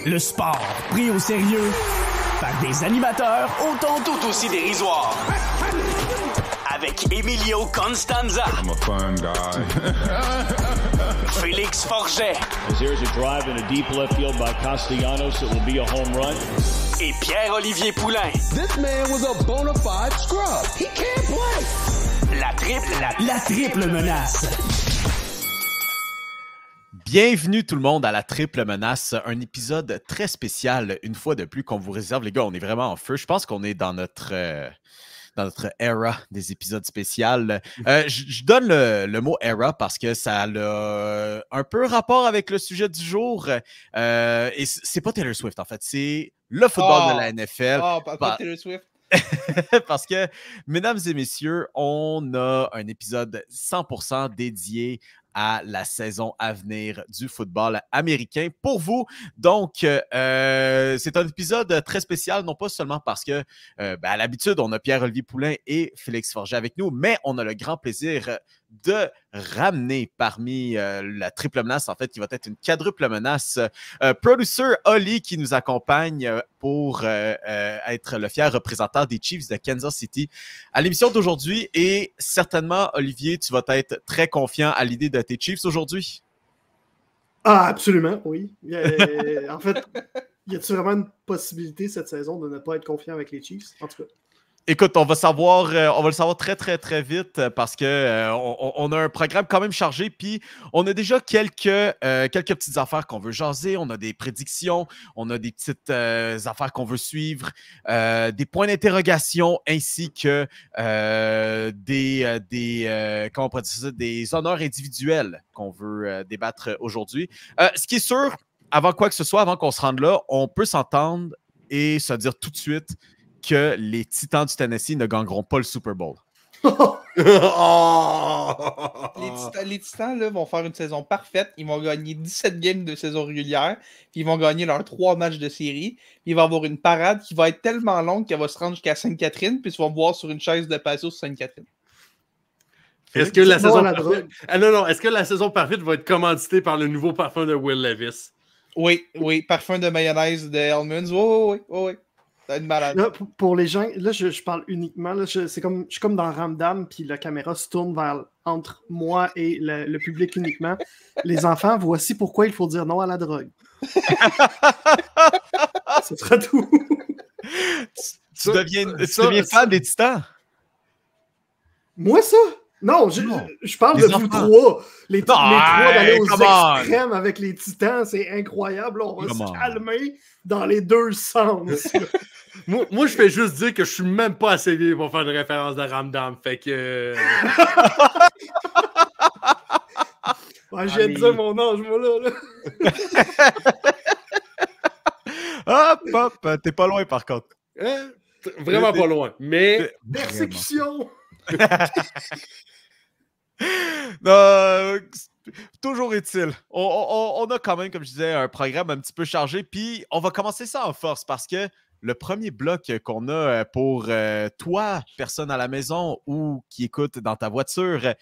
Le sport pris au sérieux par des animateurs autant tout aussi dérisoires. Avec Emilio Constanza. I'm a fun guy. Félix Forget. As there's a drive in a deep left field by Castellanos, it will be a home run. Et Pierre-Olivier Poulain. This man was a bona fide scrub. He can't play. La triple menace. Bienvenue tout le monde à la Triple Menace, un épisode très spécial, une fois de plus, qu'on vous réserve. Les gars, on est vraiment en feu. Je pense qu'on est dans notre era des épisodes spéciaux. Je donne le mot era parce que ça a un peu rapport avec le sujet du jour. Et c'est pas Taylor Swift, en fait. C'est le football de la NFL. Pas Taylor Swift. Parce que, mesdames et messieurs, on a un épisode 100% dédié à la saison à venir du football américain pour vous. Donc, c'est un épisode très spécial, non pas seulement parce que, à l'habitude, on a Pierre-Olivier Poulain et Félix Forget avec nous, mais on a le grand plaisir de ramener parmi la triple menace, en fait, qui va être une quadruple menace, producer Oli qui nous accompagne pour être le fier représentant des Chiefs de Kansas City à l'émission d'aujourd'hui. Et certainement, Olivier, tu vas être très confiant à l'idée de tes Chiefs aujourd'hui? Ah, absolument, oui. En fait, y a-t-il vraiment une possibilité cette saison de ne pas être confiant avec les Chiefs? En tout cas. Écoute, on va le savoir très, très, très vite parce que on a un programme quand même chargé, puis on a déjà quelques petites affaires qu'on veut jaser, on a des prédictions, on a des petites affaires qu'on veut suivre, des points d'interrogation ainsi que comment on pourrait dire ça, des honneurs individuels qu'on veut débattre aujourd'hui. Ce qui est sûr, avant quoi que ce soit, avant qu'on se rende là, on peut s'entendre et se dire tout de suite que les Titans du Tennessee ne gagneront pas le Super Bowl. Les Titans là, vont faire une saison parfaite. Ils vont gagner 17 games de saison régulière. Puis ils vont gagner leurs 3 matchs de série. Puis il va y avoir une parade qui va être tellement longue qu'elle va se rendre jusqu'à Sainte-Catherine. Puis ils vont voir sur une chaise de patio sur Sainte-Catherine. Est-ce que la saison parfaite... Est-ce que la saison parfaite va être commanditée par le nouveau parfum de Will Levis? Oui, parfum de mayonnaise de Hellmann's. Oui. Là, pour les gens, là, je parle uniquement. Là, je suis comme dans Ramdam, puis la caméra se tourne entre moi et le public uniquement. Les enfants, voici pourquoi il faut dire non à la drogue. Ce sera tout. Tu deviens fan des Titans? Moi, ça? Non, je parle de vous trois. Les trois d'aller aux extrêmes avec les Titans, c'est incroyable. Là, on va se calmer dans les deux sens. Moi, je fais juste dire que je suis même pas assez vieux pour faire une référence de Ramdam. Fait que... je viens de dire mon âge, moi, là. Hop, t'es pas loin, par contre. Vraiment pas loin, mais... Persécution! Toujours est-il, on a quand même, comme je disais, un programme un petit peu chargé, puis on va commencer ça en force parce que le premier bloc qu'on a pour toi, personne à la maison ou qui écoute dans ta voiture,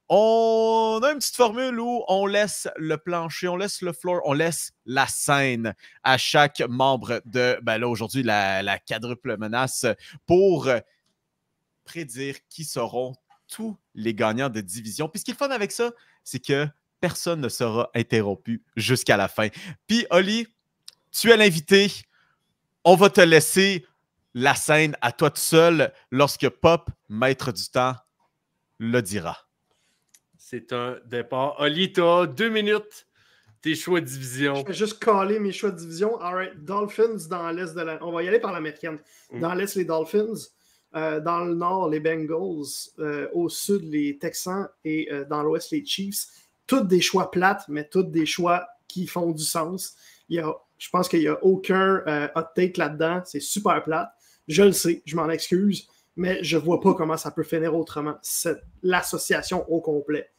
on a une petite formule où on laisse le plancher, on laisse le floor, on laisse la scène à chaque membre de, là aujourd'hui, la quadruple menace pour prédire qui seront tous les gagnants de division. Puis ce qui est le fun avec ça, c'est que personne ne sera interrompu jusqu'à la fin. Puis Oli, tu es l'invité. On va te laisser la scène à toi tout seul lorsque Pop, maître du temps, le dira. C'est un départ. Oli, t'as 2 minutes. Tes choix de division. Je vais juste caler mes choix de division. All right. Dolphins dans l'est de la... On va y aller par l'américaine. Dans l'est, les Dolphins. Dans le nord, les Bengals. Au sud, les Texans. Et dans l'ouest, les Chiefs. Toutes des choix plates, mais toutes des choix qui font du sens. Je pense qu'il n'y a aucun hot take là-dedans. C'est super plate. Je le sais, je m'en excuse, mais je ne vois pas comment ça peut finir autrement. C'est l'association au complet.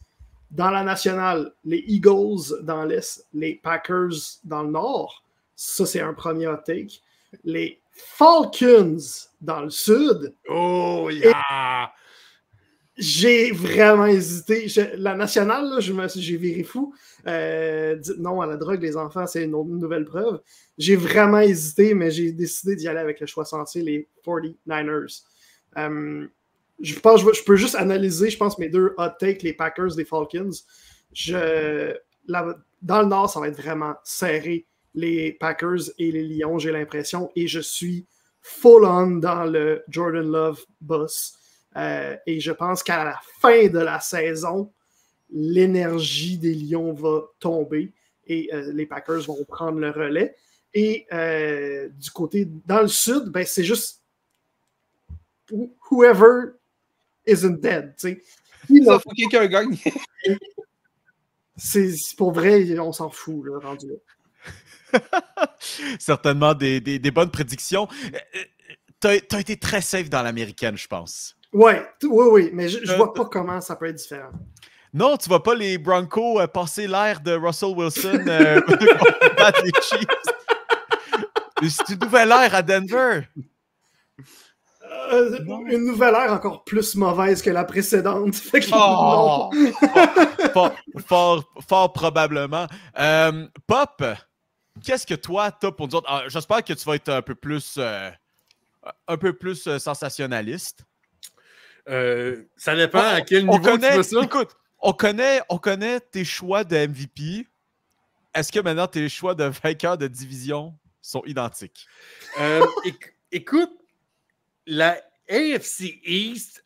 Dans la nationale, les Eagles dans l'est, les Packers dans le nord. Ça, c'est un premier hot take. Les Falcons dans le sud. Oh, yeah! J'ai vraiment hésité. La nationale, là, j'ai viré fou. Dites non à la drogue, les enfants, c'est une nouvelle preuve. J'ai vraiment hésité, mais j'ai décidé d'y aller avec le choix sensé, les 49ers. Je pense je peux juste analyser, je pense, mes deux hot takes, les Packers, les Falcons. Dans le Nord, ça va être vraiment serré, les Packers et les Lions, j'ai l'impression, et je suis full-on dans le Jordan Love boss. Et je pense qu'à la fin de la saison, l'énergie des Lions va tomber et les Packers vont prendre le relais. Et du côté, dans le Sud, ben, c'est juste whoever isn't dead. Il faut que quelqu'un gagne. C'est pour vrai, on s'en fout, là, rendu là. Certainement des bonnes prédictions. T'as été très safe dans l'américaine, je pense. Oui, mais je vois pas comment ça peut être différent. Non, tu vois pas les Broncos passer l'air de Russell Wilson battre les Chiefs. C'est une nouvelle ère à Denver. Une nouvelle ère encore plus mauvaise que la précédente. Fait que fort probablement. Pop, qu'est-ce que toi, t'as pour dire? J'espère que tu vas être un peu plus sensationnaliste. Ça dépend à quel niveau tu veux ça. Écoute, on connaît tes choix de MVP. Est-ce que maintenant tes choix de vainqueur de division sont identiques? Écoute, la AFC East,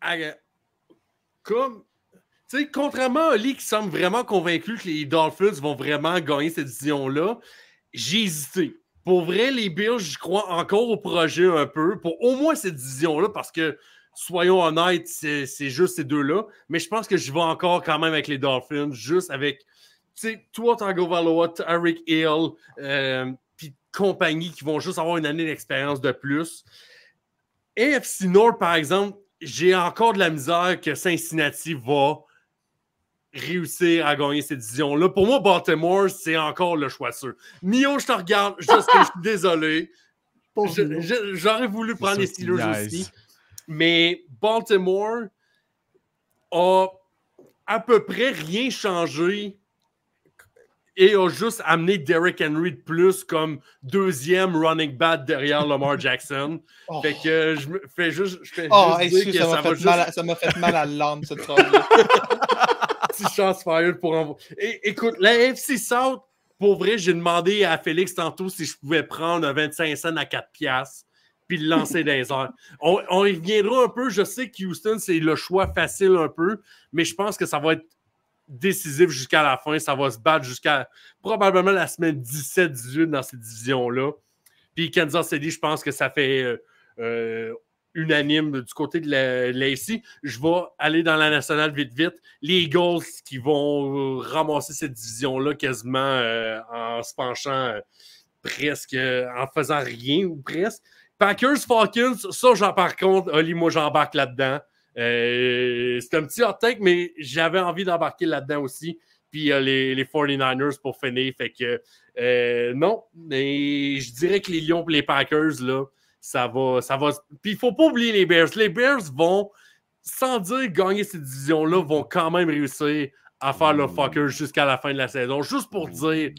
contrairement à Oli qui semble vraiment convaincu que les Dolphins vont vraiment gagner cette division-là, j'ai hésité. Pour vrai, les Bills, je crois encore au projet un peu, pour au moins cette division-là, parce que, soyons honnêtes, c'est juste ces deux-là, mais je pense que je vais encore quand même avec les Dolphins, juste avec, tu sais, toi, Tagovailoa, Tyreek Hill, puis compagnie qui vont juste avoir une année d'expérience de plus. AFC North, par exemple, j'ai encore de la misère que Cincinnati va réussir à gagner cette division-là. Pour moi, Baltimore, c'est encore le choix sûr. Mio, je te regarde, juste que je suis désolé. J'aurais voulu prendre les Steelers aussi. Mais Baltimore a à peu près rien changé et a juste amené Derrick Henry de plus comme deuxième running back derrière Lamar Jackson. Fait que je fais juste dire que ça m'a fait mal à l'âme, cette phrase-là. Petit chance fire pour envoyer. Écoute, la AFC South, pour vrai, j'ai demandé à Félix tantôt si je pouvais prendre un 25 cents à 4$ puis le lancer dans les airs. On y reviendra un peu. Je sais que Houston, c'est le choix facile un peu, mais je pense que ça va être décisif jusqu'à la fin. Ça va se battre jusqu'à probablement la semaine 17-18 dans cette division-là. Puis Kansas City, je pense que ça fait unanime du côté de l'AFC. Je vais aller dans la nationale vite. Les Eagles qui vont ramasser cette division-là quasiment en se penchant presque, en faisant rien ou presque. Packers, Falcons, ça, par contre, Oli, moi, j'embarque là-dedans. C'est un petit hot take, mais j'avais envie d'embarquer là-dedans aussi. Puis les 49ers pour finir. Fait que non, mais je dirais que les Lions et les Packers, là, ça va. Puis il ne faut pas oublier les Bears. Les Bears vont, sans dire gagner cette division-là, vont quand même réussir à faire le fucker jusqu'à la fin de la saison, juste pour dire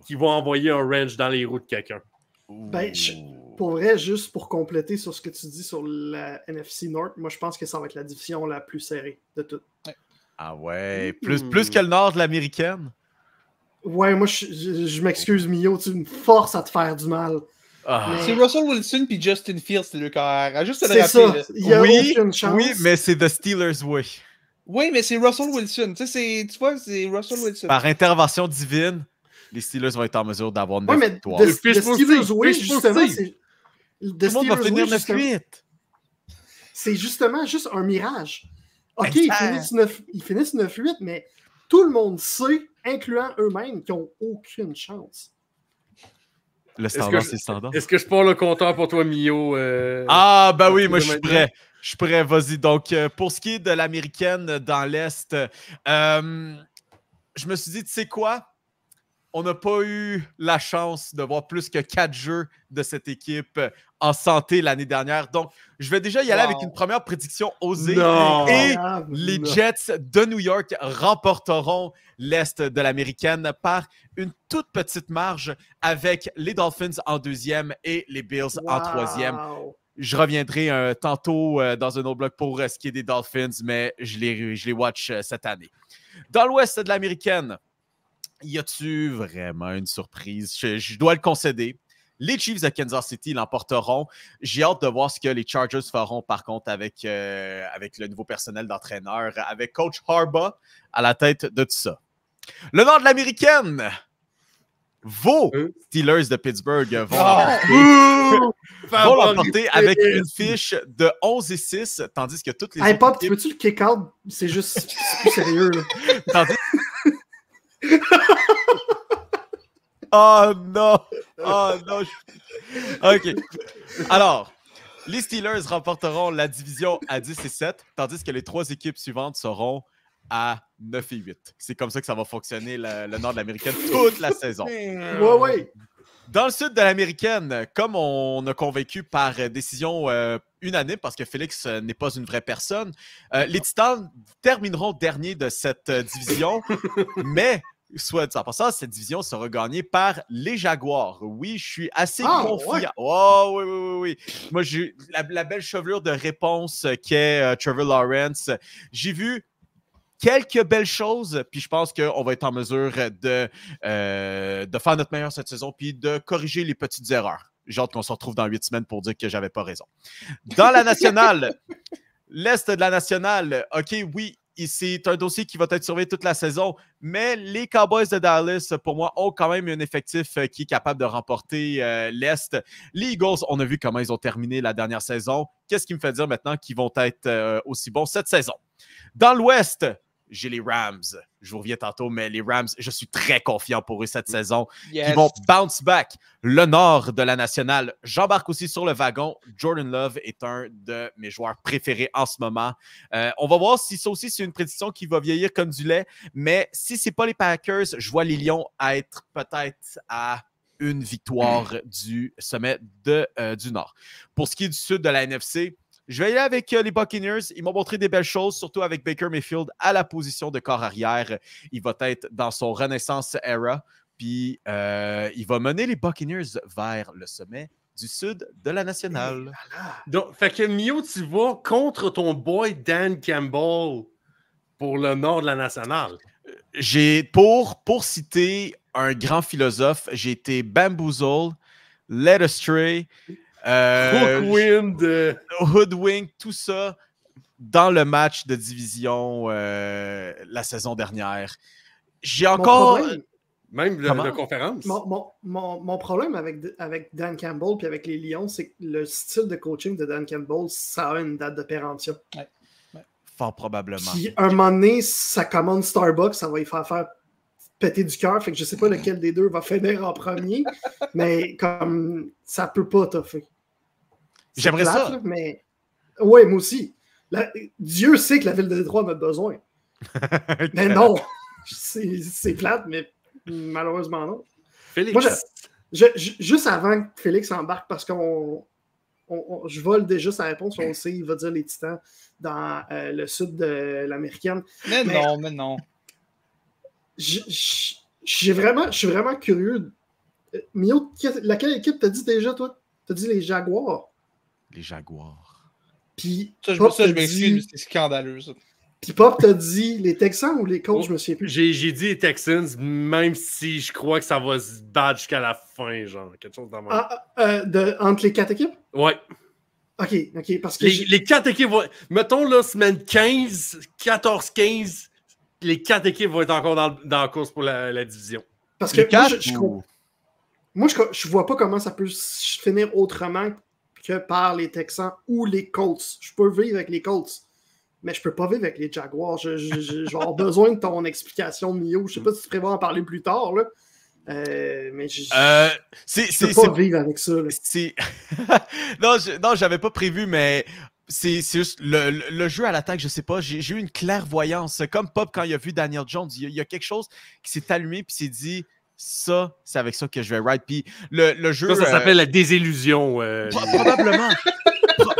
qu'ils vont envoyer un wrench dans les roues de quelqu'un. Ben, pour vrai, juste pour compléter sur ce que tu dis sur la NFC North, moi je pense que ça va être la division la plus serrée de toutes. Ah ouais, plus que le nord de l'américaine? Ouais, moi je m'excuse, Mio, tu me forces à te faire du mal. Mais... C'est Russell Wilson puis Justin Fields, c'est le carrière. Juste c'est ça, il y a aucune chance. Oui, mais c'est The Steelers, oui. Oui, mais c'est Russell Wilson. Tu vois, c'est Russell Wilson. Par intervention divine, les Steelers vont être en mesure d'avoir 9 victoires. The Steelers, oui, justement, c'est... Tout le monde va finir 9-8. C'est justement juste un mirage. OK, ils finissent 9-8, mais tout le monde sait, incluant eux-mêmes, qu'ils n'ont aucune chance. Le standard, c'est le standard. Est-ce que je pars le compteur pour toi, Mio? Ah, ben oui, moi, je suis prêt. Je suis prêt, vas-y. Donc, pour ce qui est de l'américaine dans l'Est, je me suis dit, tu sais quoi? on n'a pas eu la chance de voir plus que 4 jeux de cette équipe en santé l'année dernière. Donc, je vais déjà y aller avec une première prédiction osée. Non. Et les Jets de New York remporteront l'Est de l'Américaine par une toute petite marge avec les Dolphins en 2e et les Bills en 3e. Je reviendrai tantôt dans un autre bloc pour ce qui est des Dolphins, mais je les watch cette année. Dans l'Ouest de l'Américaine, y a-tu vraiment une surprise? Je dois le concéder. Les Chiefs de Kansas City l'emporteront. J'ai hâte de voir ce que les Chargers feront, par contre, avec le nouveau personnel d'entraîneur, avec Coach Harbaugh à la tête de tout ça. Le nord de l'Américaine, vos Steelers de Pittsburgh vont l'emporter avec une fiche de 11-6, tandis que toutes les hey, autres Pop, équipes... peux-tu le kick-out? C'est juste plus sérieux, là. Tandis... Oh non! Oh non! OK. Alors, les Steelers remporteront la division à 10-7, tandis que les 3 équipes suivantes seront à 9-8. C'est comme ça que ça va fonctionner le nord de l'Américaine toute la saison. Ouais. Dans le sud de l'Américaine, comme on a convaincu par décision unanime, parce que Félix n'est pas une vraie personne, les Titans termineront dernier de cette division, mais soit dit en passant, cette division sera gagnée par les Jaguars. Oui, je suis assez confiant. Ouais. Oh, oui. Moi, j'ai la belle chevelure de réponse qu'est Trevor Lawrence. J'ai vu quelques belles choses, puis je pense qu'on va être en mesure de faire notre meilleur cette saison, puis de corriger les petites erreurs. J'ai hâte qu'on se retrouve dans 8 semaines pour dire que j'avais pas raison. Dans la nationale, l'Est de la nationale, OK, oui, c'est un dossier qui va être surveillé toute la saison, mais les Cowboys de Dallas, pour moi, ont quand même un effectif qui est capable de remporter l'Est. Les Eagles, on a vu comment ils ont terminé la dernière saison. Qu'est-ce qui me fait dire maintenant qu'ils vont être aussi bons cette saison? Dans l'Ouest, j'ai les Rams. Je vous reviens tantôt, mais les Rams, je suis très confiant pour eux cette saison. Yes. Ils vont bounce back. Le nord de la nationale, j'embarque aussi sur le wagon. Jordan Love est un de mes joueurs préférés en ce moment. On va voir si ça aussi, c'est une prédiction qui va vieillir comme du lait. Mais si ce n'est pas les Packers, je vois les Lions être peut-être à une victoire du sommet du nord. Pour ce qui est du sud de la NFC, je vais y aller avec les Buccaneers. Ils m'ont montré des belles choses, surtout avec Baker Mayfield à la position de corps arrière. Il va être dans son Renaissance era. Puis, il va mener les Buccaneers vers le sommet du sud de la nationale. Donc, fait que Mio, tu vas contre ton boy Dan Campbell pour le nord de la nationale. Pour citer un grand philosophe, j'ai été bamboozled, led astray, Hoodwink, tout ça dans le match de division la saison dernière. J'ai encore... Même de conférence. Mon problème avec Dan Campbell puis avec les Lions, c'est que le style de coaching de Dan Campbell, ça a une date de péremption. Ouais. Fort probablement. Puis un moment donné, ça commande Starbucks, ça va y faire péter du cœur, fait que je sais pas lequel des deux va finir en premier, mais comme ça peut pas toffer. J'aimerais plate, ça. Là, mais ouais, moi aussi. Dieu sait que la ville de Détroit en a besoin. Mais non, c'est plate, mais malheureusement non. Félix. Moi, juste avant que Félix embarque, parce je vole déjà sa réponse, on le sait, il va dire les Titans dans le sud de l'Américaine. Mais non. Je suis vraiment curieux. Mio, laquelle équipe t'as dit déjà, toi? T'as dit les Jaguars. Les Jaguars. Puis ça, je m'excuse, c'est scandaleux, ça. Puis Pop t'a dit les Texans ou les Colts, je me souviens plus. J'ai dit les Texans, même si je crois que ça va se battre jusqu'à la fin, genre, quelque chose dans entre les 4 équipes? Ouais. OK, parce que... Les 4 équipes vont... Mettons, là, semaine 15, 14-15, les 4 équipes vont être encore dans la course pour la division. Parce que moi, je vois pas comment ça peut finir autrement que par les Texans ou les Colts. Je peux vivre avec les Colts, mais je peux pas vivre avec les Jaguars. Je vais avoir besoin de ton explication, Mio. Je sais pas si tu prévois en parler plus tard, là. Mais je peux pas vivre avec ça. Non, j'avais pas prévu, mais c'est juste le jeu à l'attaque, je sais pas. J'ai eu une clairvoyance. Comme Pop, quand il a vu Daniel Jones, il y a quelque chose qui s'est allumé puis s'est dit Ça, c'est avec ça que je vais ride. Puis le jeu... Ça s'appelle la désillusion. Probablement.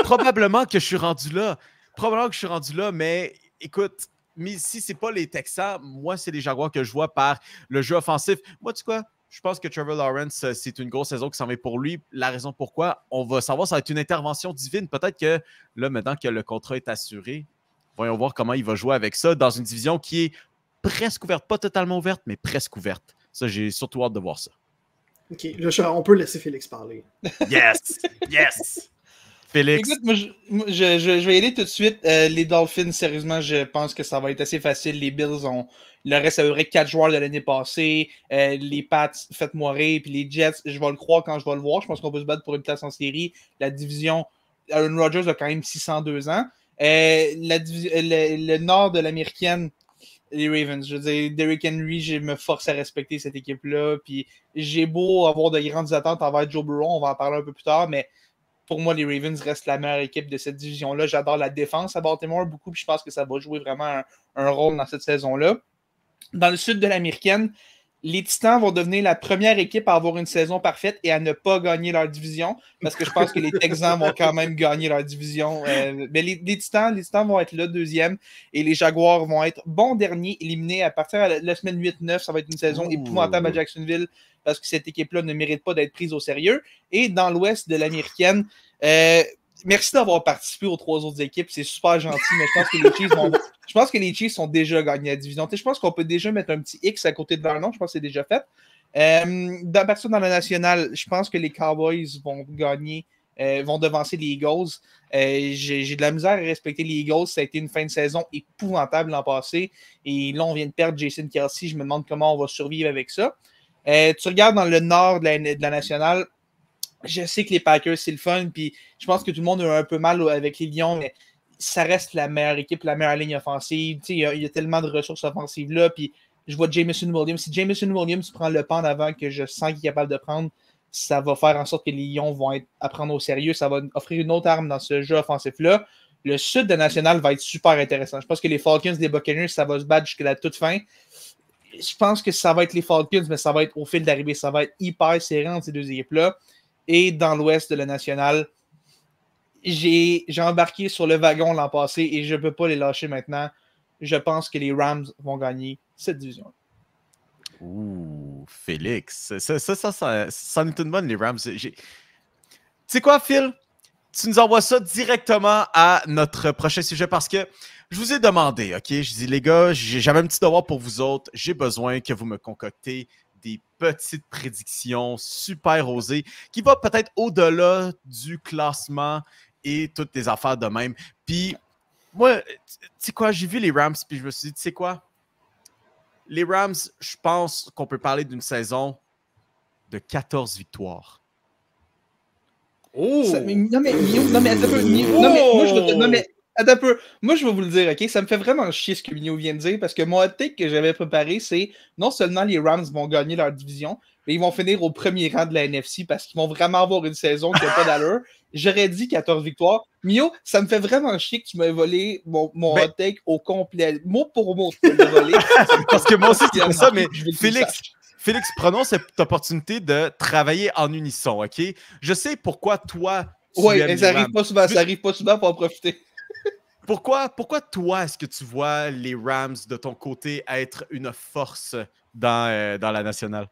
Probablement que je suis rendu là. Probablement que je suis rendu là, mais écoute, mais si c'est pas les Texans, moi, c'est les Jaguars que je vois par le jeu offensif. Moi, tu sais quoi? Je pense que Trevor Lawrence, c'est une grosse saison qui s'en va pour lui. La raison pourquoi, on va savoir, ça va être une intervention divine. Peut-être que là, maintenant que le contrat est assuré, voyons voir comment il va jouer avec ça dans une division qui est presque ouverte. Pas totalement ouverte, mais presque ouverte. Ça, j'ai surtout hâte de voir ça. OK, là, on peut laisser Félix parler. Yes! Yes! Félix. Écoute, moi, je vais y aller tout de suite. Les Dolphins, sérieusement, je pense que ça va être assez facile. Les Bills ont. Il leur reste à peu près 4 joueurs de l'année passée. Les Pats, faites-moi rire. Puis les Jets, je vais le croire quand je vais le voir. Je pense qu'on peut se battre pour une place en série. La division. Aaron Rodgers a quand même 602 ans. Le nord de l'américaine, les Ravens. Je veux dire, Derrick Henry, je me force à respecter cette équipe-là. Puis j'ai beau avoir de grandes attentes envers Joe Burrow. On va en parler un peu plus tard. Mais pour moi, les Ravens restent la meilleure équipe de cette division-là. J'adore la défense à Baltimore beaucoup, puis je pense que ça va jouer vraiment un rôle dans cette saison-là. Dans le sud de l'américaine, les Titans vont devenir la première équipe à avoir une saison parfaite et à ne pas gagner leur division, parce que je pense que les Texans vont quand même gagner leur division. Mais les Titans vont être là, deuxième, et les Jaguars vont être bons derniers, éliminés à partir de la semaine 8-9. Ça va être une saison épouvantable à Jacksonville, parce que cette équipe-là ne mérite pas d'être prise au sérieux. Et dans l'ouest de l'américaine, merci d'avoir participé aux 3 autres équipes, c'est super gentil, mais je pense que les Chiefs ont déjà gagné la division. Je pense qu'on peut déjà mettre un petit X à côté de leur nom, je pense que c'est déjà fait. Dans la nationale, je pense que les Cowboys vont gagner, vont devancer les Eagles. J'ai de la misère à respecter les Eagles, ça a été une fin de saison épouvantable l'an passé, et là on vient de perdre Jason Kelce, je me demande comment on va survivre avec ça. Tu regardes dans le nord de la nationale, je sais que les Packers, c'est le fun, puis je pense que tout le monde a un peu mal avec les Lions, mais ça reste la meilleure équipe, la meilleure ligne offensive. Il y a tellement de ressources offensives là, puis je vois Jameson Williams. Si Jameson Williams prend le pas en avant que je sens qu'il est capable de prendre, ça va faire en sorte que les Lions vont être à prendre au sérieux. Ça va offrir une autre arme dans ce jeu offensif-là. Le sud de National va être super intéressant. Je pense que les Falcons des Buccaneers, ça va se battre jusqu'à la toute fin. Je pense que ça va être les Falcons, mais ça va être au fil d'arrivée. Ça va être hyper serré entre ces deux équipes-là. Et dans l'ouest de la nationale, j'ai embarqué sur le wagon l'an passé et je ne peux pas les lâcher maintenant. Je pense que les Rams vont gagner cette division. Ouh, Félix. Ça en est une bonne, les Rams. Tu sais quoi, Phil? Tu nous envoies ça directement à notre prochain sujet parce que je vous ai demandé, OK? Je dis, les gars, j'avais un petit devoir pour vous autres. J'ai besoin que vous me concoctez des petites prédictions super osées qui vont peut-être au-delà du classement et toutes les affaires de même. Puis, moi, tu sais quoi, j'ai vu les Rams, puis je me suis dit, tu sais quoi? Les Rams, je pense qu'on peut parler d'une saison de 14 victoires. Oh! Attends un peu. Moi, je vais vous le dire, OK? Ça me fait vraiment chier ce que Mignon vient de dire parce que mon take que j'avais préparé, c'est non seulement les Rams vont gagner leur division, mais ils vont finir au premier rang de la NFC parce qu'ils vont vraiment avoir une saison qui n'a pas d'allure. J'aurais dit 14 victoires. Mio, ça me fait vraiment chier que tu m'aies volé mon hot take au complet. Mot pour mot, tu m'as volé. Parce que moi aussi, c'est ça, mais Félix, prenons cette opportunité de travailler en unisson, OK? Je sais pourquoi toi, oui, ça arrive pas souvent pour en profiter. Pourquoi toi, est-ce que tu vois les Rams de ton côté être une force dans la nationale?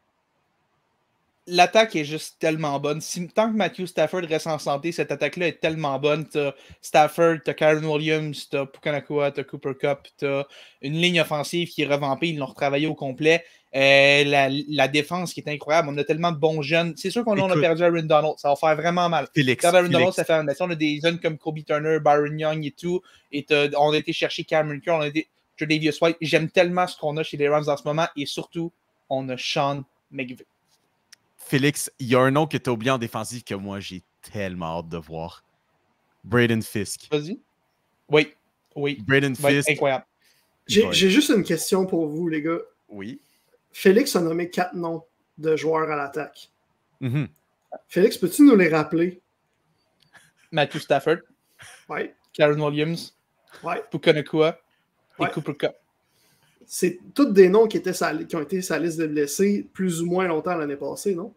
L'attaque est juste tellement bonne. Tant que Matthew Stafford reste en santé, cette attaque-là est tellement bonne. T'as Stafford, t'as Kyren Williams, t'as Puka Nacua, t'as Cooper Kupp, t'as une ligne offensive qui est revampée. Ils l'ont retravaillé au complet. La défense qui est incroyable. On a tellement de bons jeunes. C'est sûr qu'on a perdu Aaron Donald. Ça va faire vraiment mal. Aaron Donald, ça fait un... On a des jeunes comme Kobe Turner, Byron Young et tout. Et on a été chercher Cameron Curl, on a été Tre'Davious White. J'aime tellement ce qu'on a chez les Rams en ce moment. Et surtout, on a Sean McVay. Félix, il y a un nom que tu as oublié en défensive que moi, j'ai tellement hâte de voir. Braden Fisk. Vas-y. Oui. Braden Fisk. Incroyable. J'ai juste une question pour vous, les gars. Oui. Félix a nommé 4 noms de joueurs à l'attaque. Mm-hmm. Félix, peux-tu nous les rappeler? Matthew Stafford. Oui. Kyren Williams. Oui. Puka Nacua. Et Ouais. Cooper Kupp. c'est tous des noms qui ont été sur la liste de blessés plus ou moins longtemps l'année passée, non?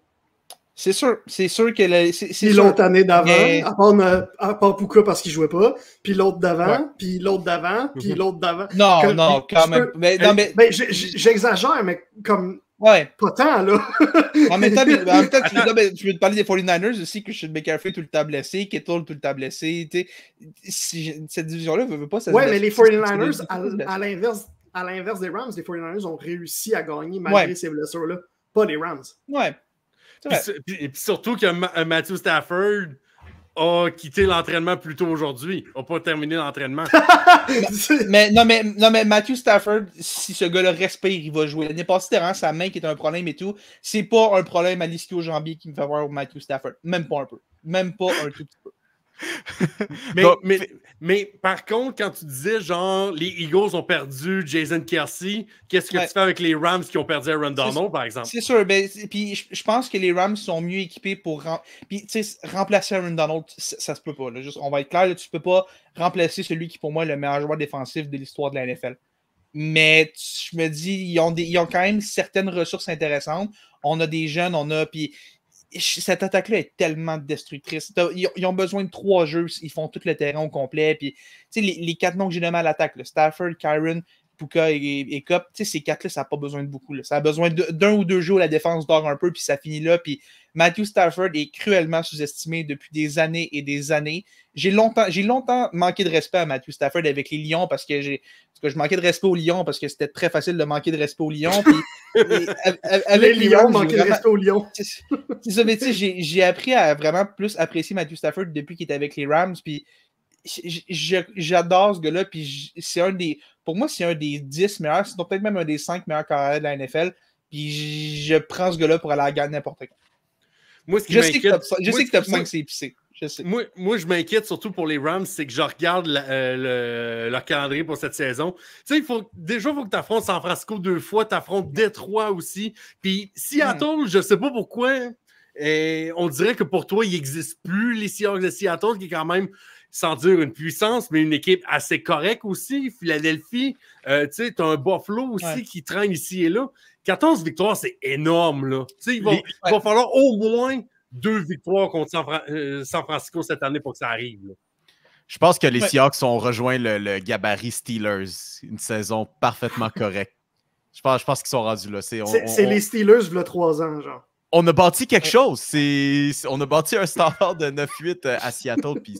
C'est sûr que... Puis l'autre année d'avant, à part Puka parce qu'il jouait pas, puis l'autre d'avant, puis l'autre d'avant, puis l'autre d'avant. Non, quand même. J'exagère, mais comme... Ouais. Pas tant, là. En même temps, tu veux te parler des 49ers aussi, que Christian McCaffrey tout le temps blessé, Kittle tout le temps blessé. Cette division-là ne veut pas... Ouais, mais les 49ers, à l'inverse des Rams, les 49ers ont réussi à gagner malgré ces blessures-là. Pas les Rams. Ouais. Et puis surtout que Matthew Stafford a quitté l'entraînement plus tôt aujourd'hui. Il n'a pas terminé l'entraînement. mais Matthew Stafford, si ce gars-là respire, il va jouer. L'année passée, c'était vraiment sa main qui est un problème et tout. C'est pas un problème à l'ischio-jambier qui me fait voir Matthew Stafford. Même pas un peu. Même pas un tout petit peu. mais par contre, quand tu disais genre les Eagles ont perdu Jason Kelce, qu'est-ce que tu fais avec les Rams qui ont perdu Aaron Donald, par exemple? C'est sûr. Puis je pense que les Rams sont mieux équipés pour remplacer Aaron Donald. Ça se peut pas. Là. On va être clair, là, tu peux pas remplacer celui qui, pour moi, est le meilleur joueur défensif de l'histoire de la NFL. Mais je me dis, ils ont quand même certaines ressources intéressantes. On a des jeunes, puis cette attaque-là est tellement destructrice. Ils ont besoin de 3 jeux, ils font tout le terrain au complet. Puis, les 4 noms que j'ai nommés à l'attaque, Stafford, Kyren, Puka et Kupp, ces 4-là, ça n'a pas besoin de beaucoup. Là. Ça a besoin d'un ou 2 jeux où la défense dort un peu, puis ça finit là. Puis Matthew Stafford est cruellement sous-estimé depuis des années et des années. J'ai longtemps manqué de respect à Matthew Stafford avec les Lions parce que je manquais de respect aux Lions parce que c'était très facile de manquer de respect aux Lions. Puis, avec les Lions, manquer de respect aux Lions. C'est ça, mais tu sais, j'ai appris à vraiment plus apprécier Matthew Stafford depuis qu'il est avec les Rams. Puis j'adore ce gars-là. Puis pour moi, c'est un des 10 meilleurs, sinon peut-être même un des 5 meilleurs carrières de la NFL. Puis je prends ce gars-là pour aller à la gagne n'importe quand. Moi, ce qui je sais que top 5, c'est épicé. Moi, je m'inquiète surtout pour les Rams, c'est que je regarde leur calendrier pour cette saison. Tu sais, il faut que tu affrontes San Francisco 2 fois, tu affrontes Détroit aussi. Puis Seattle, je ne sais pas pourquoi, on dirait que pour toi, il n'existe plus les Seahawks de Seattle, qui est quand même, sans dire une puissance, mais une équipe assez correcte aussi. Philadelphie, tu sais, tu as un Buffalo aussi qui traîne ici et là. 14 victoires, c'est énorme, là. Tu sais, il va falloir au moins 2 victoires contre San Francisco cette année pour que ça arrive. Là. Je pense que les Seahawks ont rejoint le gabarit Steelers. Une saison parfaitement correcte. Je pense qu'ils sont rendus là. C'est les Steelers, il y a 3 ans, genre. On a bâti quelque chose. On a bâti un standard de 9-8 à Seattle. Puis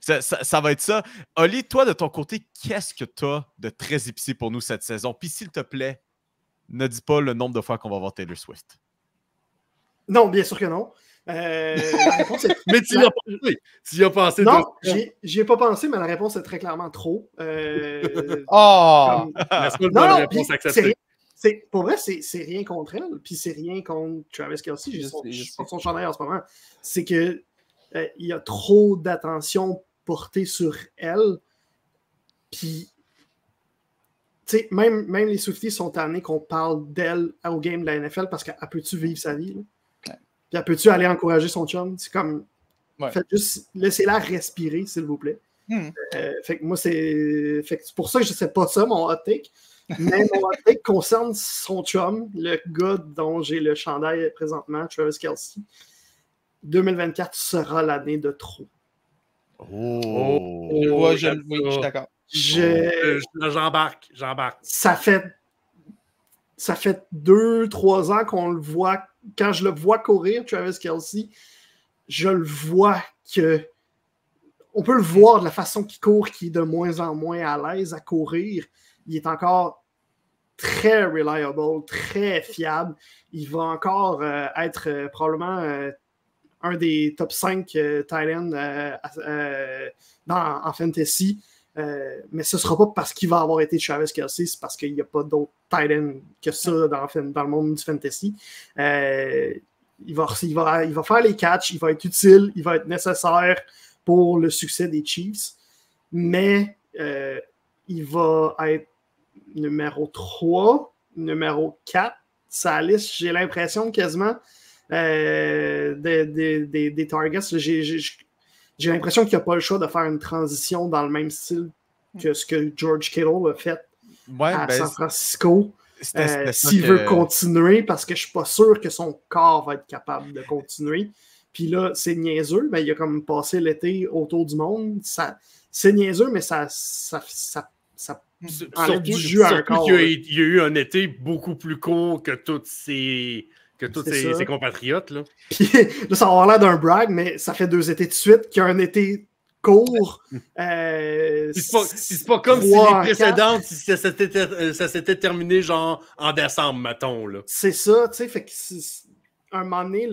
ça va être ça. Oli, toi, de ton côté, qu'est-ce que tu as de très épicé pour nous cette saison? Puis s'il te plaît, ne dis pas le nombre de fois qu'on va voir Taylor Swift. Non, bien sûr que non. La réponse est... Mais tu y as pensé. Non, j'y ai pas pensé, mais la réponse est très clairement trop. Non, réponse acceptée. Pour vrai, c'est rien contre elle, puis c'est rien contre Travis Kelce. Je porte son chandail en ce moment. C'est que il y a trop d'attention portée sur elle. Puis, tu sais, même les Swifties sont tannés qu'on parle d'elle au game de la NFL parce qu'elle peut-tu vivre sa vie, là? Puis elle peut-tu aller encourager son chum? C'est comme... Faites juste... Laissez-la respirer, s'il vous plaît. Fait que moi, c'est pour ça que je sais pas ça, mon hot take. Mais mon hot take concerne son chum, le gars dont j'ai le chandail présentement, Travis Kelce. 2024 sera l'année de trop. Oui, je suis d'accord. J'embarque. Ça fait 2-3 ans qu'on le voit. Quand je le vois courir, Travis Kelce, je le vois que... On peut le voir de la façon qu'il court, qu'il est de moins en moins à l'aise à courir. Il est encore très reliable, très fiable. Il va encore être probablement un des top 5 tight ends en fantasy. Mais ce ne sera pas parce qu'il va avoir été Travis Kelce, c'est parce qu'il n'y a pas d'autres tight ends que ça dans le monde du fantasy. Il va faire les catchs, il va être utile, il va être nécessaire pour le succès des Chiefs, mais il va être numéro 3, numéro 4, sa liste, j'ai l'impression quasiment des targets. J'ai l'impression qu'il n'y a pas le choix de faire une transition dans le même style que ce que George Kittle a fait à San Francisco. C'était S'il veut continuer, parce que je suis pas sûr que son corps va être capable de continuer. Puis là, c'est niaiseux, mais il a comme passé l'été autour du monde. C'est niaiseux, mais ça enlève du jus à un corps. Il y a eu un été beaucoup plus court que tous ses compatriotes. Là. Puis là, ça va avoir l'air d'un brag, mais ça fait 2 étés de suite qu'il y a un été court. C'est pas comme si les précédentes, ça s'était terminé genre en décembre, mettons. Là. C'est ça, tu sais, fait que un moment donné,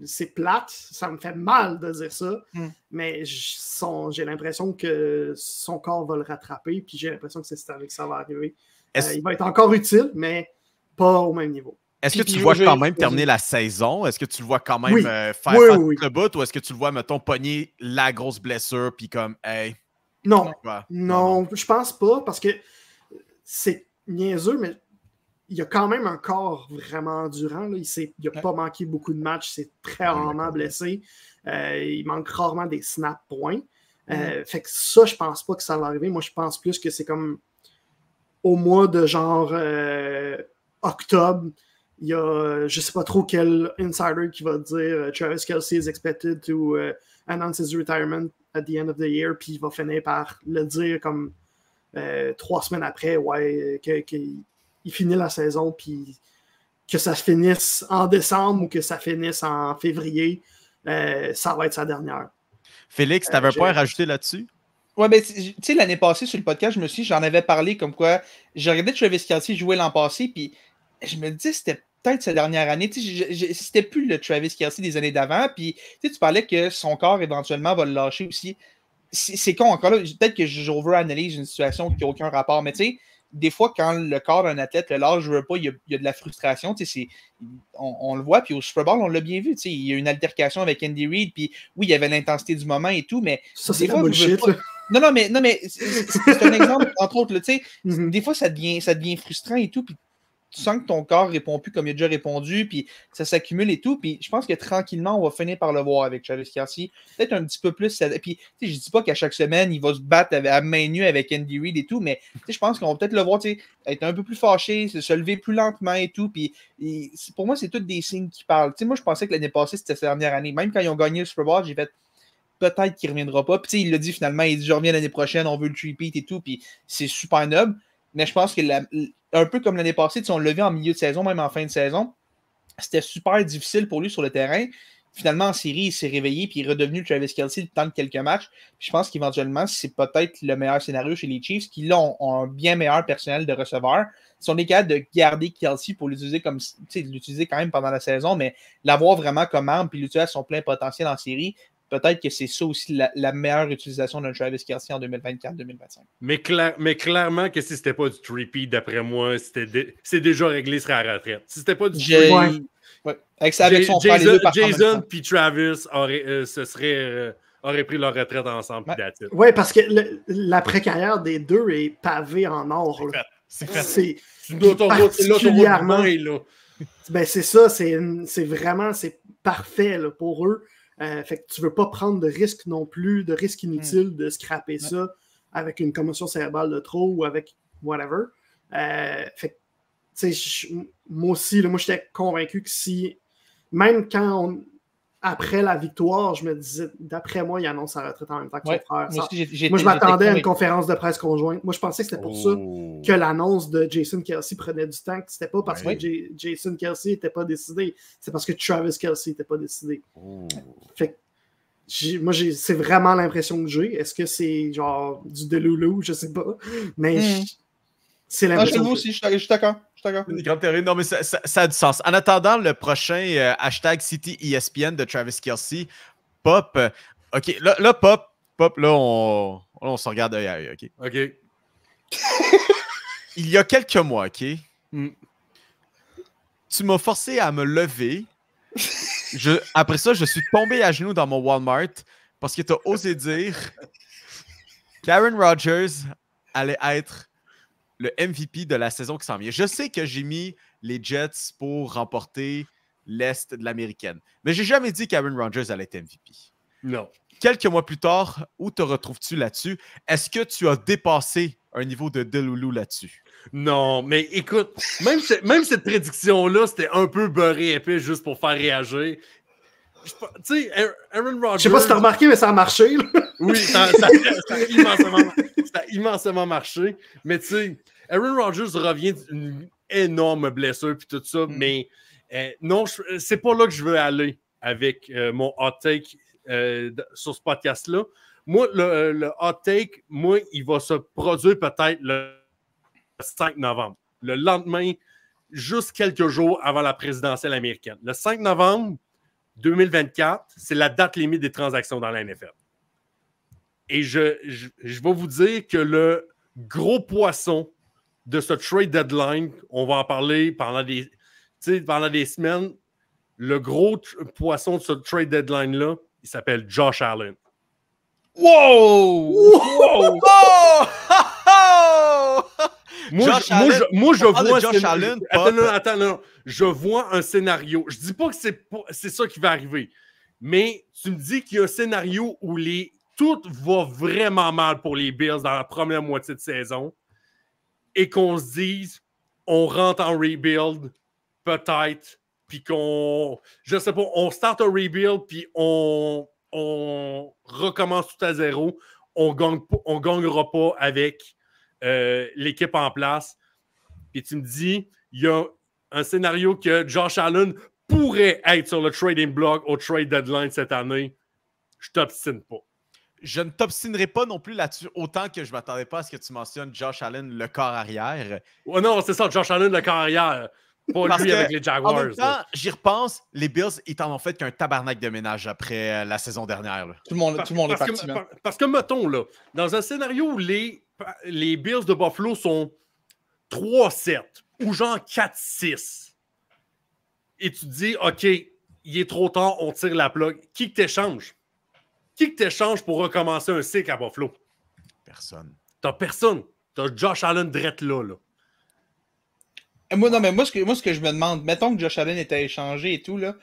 c'est plate, ça me fait mal de dire ça, mais j'ai l'impression que son corps va le rattraper, puis j'ai l'impression que c'est cette année que ça va arriver. Il va être encore utile, mais pas au même niveau. Est-ce que tu le vois quand même terminer la saison? Est-ce que tu le vois quand même faire le bout? Ou est-ce que tu le vois, mettons, pogner la grosse blessure puis comme, hey... Non, je pense pas, parce que c'est niaiseux, mais il y a quand même un corps vraiment endurant. Là. Il n'a pas manqué beaucoup de matchs, c'est très rarement blessé. Il manque rarement des snap points. Fait que ça, je pense pas que ça va arriver. Moi, je pense plus que c'est comme au mois de genre octobre, il y a, je sais pas trop quel insider qui va dire Travis Kelce is expected to announce his retirement at the end of the year, puis il va finir par le dire comme 3 semaines après, qu'il finit la saison, puis que ça finisse en décembre ou que ça finisse en février, ça va être sa dernière. Félix, tu avais un point à rajouter là-dessus? Ouais, ben, tu sais, l'année passée, sur le podcast, j'en avais parlé comme quoi j'ai regardé Travis Kelce jouer l'an passé, puis je me disais c'était peut-être sa dernière année. C'était plus le Travis Kelce des années d'avant, puis tu parlais que son corps éventuellement va le lâcher aussi. C'est con, encore là, peut-être que j'overanalyse une situation qui n'a aucun rapport, mais tu sais, des fois, quand le corps d'un athlète le lâche, je veux pas, il y a de la frustration. On le voit, puis au Super Bowl, on l'a bien vu. Il y a eu une altercation avec Andy Reid, puis oui, il y avait l'intensité du moment et tout, mais ça, c'est la bullshit. Non, mais c'est un exemple, entre autres. Des fois, ça devient frustrant et tout, puis tu sens que ton corps répond plus comme il a déjà répondu, puis ça s'accumule et tout, puis je pense que tranquillement, on va finir par le voir avec Travis Kelce. Peut-être un petit peu plus. Puis, je dis pas qu'à chaque semaine, il va se battre à main nue avec Andy Reid et tout, mais je pense qu'on va peut-être le voir être un peu plus fâché, se lever plus lentement et tout, puis pour moi, c'est tous des signes qui parlent. Moi, je pensais que l'année passée, c'était sa dernière année. Même quand ils ont gagné le Super Bowl, j'ai fait peut-être qu'il ne reviendra pas. Puis, il l'a dit finalement, il dit je reviens l'année prochaine, on veut le repeat et tout, puis c'est super noble. Mais je pense que un peu comme l'année passée, on l'a vu en milieu de saison, même en fin de saison, c'était super difficile pour lui sur le terrain. Finalement, en série, il s'est réveillé puis il est redevenu Travis Kelce le temps de quelques matchs. Puis je pense qu'éventuellement, c'est peut-être le meilleur scénario chez les Chiefs, qui là ont un bien meilleur personnel de receveurs. Si on est capable de garder Kelce pour l'utiliser comme, l'utiliser quand même pendant la saison, mais l'avoir vraiment comme arme puis l'utiliser à son plein potentiel en série, peut-être que c'est ça aussi la meilleure utilisation d'un Travis Kelce en 2024-2025. Mais clairement que si c'était pas du three-peat, d'après moi, c'est déjà réglé sur la retraite. Si c'était pas du three-peat, avec son frère, les deux Jason puis Travis auraient pris leur retraite ensemble. Oui, parce que l'après-carrière des deux est pavée en or. C'est fait. Particulièrement. Ben, c'est ça, c'est vraiment parfait là, pour eux. Fait que tu veux pas prendre de risque non plus, de risque inutile de scraper ça avec une commotion cérébrale de trop ou avec whatever. Fait que, tu sais, moi aussi, moi j'étais convaincu que si, même après la victoire, je me disais, d'après moi, il annonce sa retraite en même temps que son frère. Moi, je m'attendais à une conférence de presse conjointe. Moi, je pensais que c'était pour ça que l'annonce de Jason Kelce prenait du temps, que c'était pas parce que Jason Kelce n'était pas décidé, c'est parce que Travis Kelce n'était pas décidé. Fait que moi, c'est vraiment l'impression que j'ai. Est-ce que c'est genre du Delulu? Je sais pas. Mais c'est l'impression. Moi aussi, je suis d'accord. Non, mais ça a du sens. En attendant, le prochain hashtag CityESPN de Travis Kelce, Pop. OK, là, Pop, là, on se regarde d'œil à œil, OK? OK. Il y a quelques mois, OK? Tu m'as forcé à me lever. Après ça, je suis tombé à genoux dans mon Walmart parce que tu as osé dire qu'Aaron Rodgers allait être le MVP de la saison qui s'en vient. Je sais que j'ai mis les Jets pour remporter l'Est de l'Américaine, mais j'ai jamais dit qu'Aaron Rodgers allait être MVP. Non. Quelques mois plus tard, où te retrouves-tu là-dessus? Est-ce que tu as dépassé un niveau de Delulu là-dessus. Non, mais écoute, même cette prédiction-là, c'était un peu beurré épais juste pour faire réagir. Tu sais, Aaron Rodgers... Je sais pas si t'as remarqué, mais ça a marché. Là. Oui, ça a immensément marché. Mais tu sais, Aaron Rodgers revient d'une énorme blessure puis tout ça, mais non, c'est pas là que je veux aller avec mon hot take sur ce podcast-là. Moi, le hot take, il va se produire peut-être le 5 novembre. Le lendemain, juste quelques jours avant la présidentielle américaine. Le 5 novembre 2024, c'est la date limite des transactions dans la NFL. Et je vais vous dire que le gros poisson de ce trade deadline, on va en parler pendant des semaines, le gros poisson de ce trade deadline-là, il s'appelle Josh Allen. Wow! Wow! Moi, je vois Josh Allen. Attends. Je vois un scénario. Je dis pas que c'est ça qui va arriver. Mais tu me dis qu'il y a un scénario où tout va vraiment mal pour les Bills dans la première moitié de saison et qu'on se dise on rentre en rebuild, peut-être, puis je sais pas, on start un rebuild, puis on recommence tout à zéro. On gagnera pas avec l'équipe en place. Puis tu me dis, il y a un scénario que Josh Allen pourrait être sur le trading block au trade deadline cette année. Je t'obstine pas. Je ne t'obstinerai pas non plus là-dessus, autant que je ne m'attendais pas à ce que tu mentionnes Josh Allen, le corps arrière. Oh non, c'est ça, Josh Allen, le corps arrière. Pas Parce lui que, avec les Jaguars. En même temps, j'y repense, les Bills, ils t'en ont fait qu'un tabarnak de ménage après la saison dernière. Là. Tout le monde est parti. Parce que, mettons, là, dans un scénario où les Bills de Buffalo sont 3-7 ou genre 4-6, et tu te dis, OK, il est trop tard, on tire la plug. Qui que t'échanges? Qui que t'échanges pour recommencer un cycle à Buffalo? Personne. T'as personne. T'as Josh Allen drette là. Moi, ce que je me demande, mettons que Josh Allen était échangé et tout, là,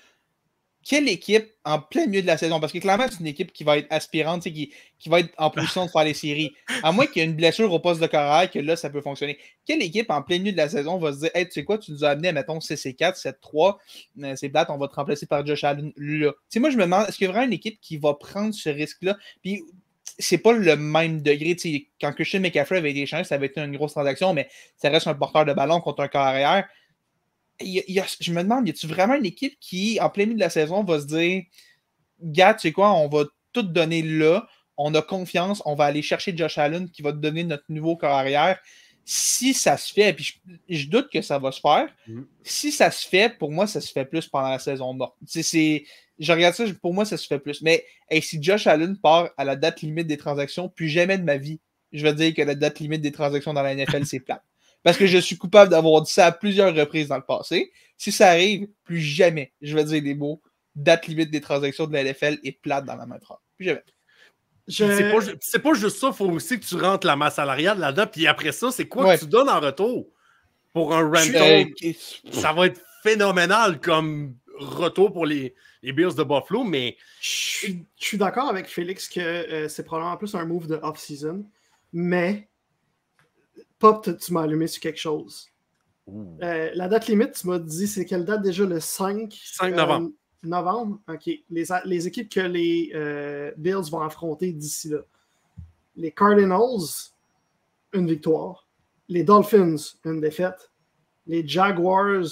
quelle équipe en plein milieu de la saison? Parce que clairement, c'est une équipe qui va être aspirante, qui va être en position de faire les séries. À moins qu'il y ait une blessure au poste de carrière, que là, ça peut fonctionner. Quelle équipe en plein milieu de la saison va se dire, hey, tu sais quoi, tu nous as amené, mettons, 6-4, 7-3, c'est plate, on va te remplacer par Josh Allen là. Tu sais, moi, je me demande, est-ce qu'il y a vraiment une équipe qui va prendre ce risque-là? Puis, c'est pas le même degré. Tu sais, quand Christian McCaffrey avait été échangé, ça avait été une grosse transaction, mais ça reste un porteur de ballon contre un carrière. Je me demande, y a-t-il vraiment une équipe qui, en plein milieu de la saison, va se dire, gars, tu sais quoi, on va tout donner là, on a confiance, on va aller chercher Josh Allen qui va te donner notre nouveau corps arrière. Si ça se fait, puis je doute que ça va se faire, si ça se fait, pour moi, ça se fait plus pendant la saison morte. Je regarde ça, pour moi, ça se fait plus. Mais si Josh Allen part à la date limite des transactions, plus jamais de ma vie, je vais dire que la date limite des transactions dans la NFL, c'est plate. Parce que je suis coupable d'avoir dit ça à plusieurs reprises dans le passé. Si ça arrive, plus jamais, je vais dire des mots, date limite des transactions de la NFL est plate dans la même phrase. Plus jamais. C'est pas juste ça, il faut aussi que tu rentres la masse salariale là-dedans, puis après ça, c'est quoi que tu donnes en retour pour un rental? Ça va être phénoménal comme retour pour les Bills de Buffalo, mais... Je suis d'accord avec Félix que c'est probablement plus un move de off-season, mais Pop, tu m'as allumé sur quelque chose. La date limite, tu m'as dit, c'est quelle date déjà? Le 5 novembre. Novembre? OK. Les équipes que les Bills vont affronter d'ici là. Les Cardinals, une victoire. Les Dolphins, une défaite. Les Jaguars,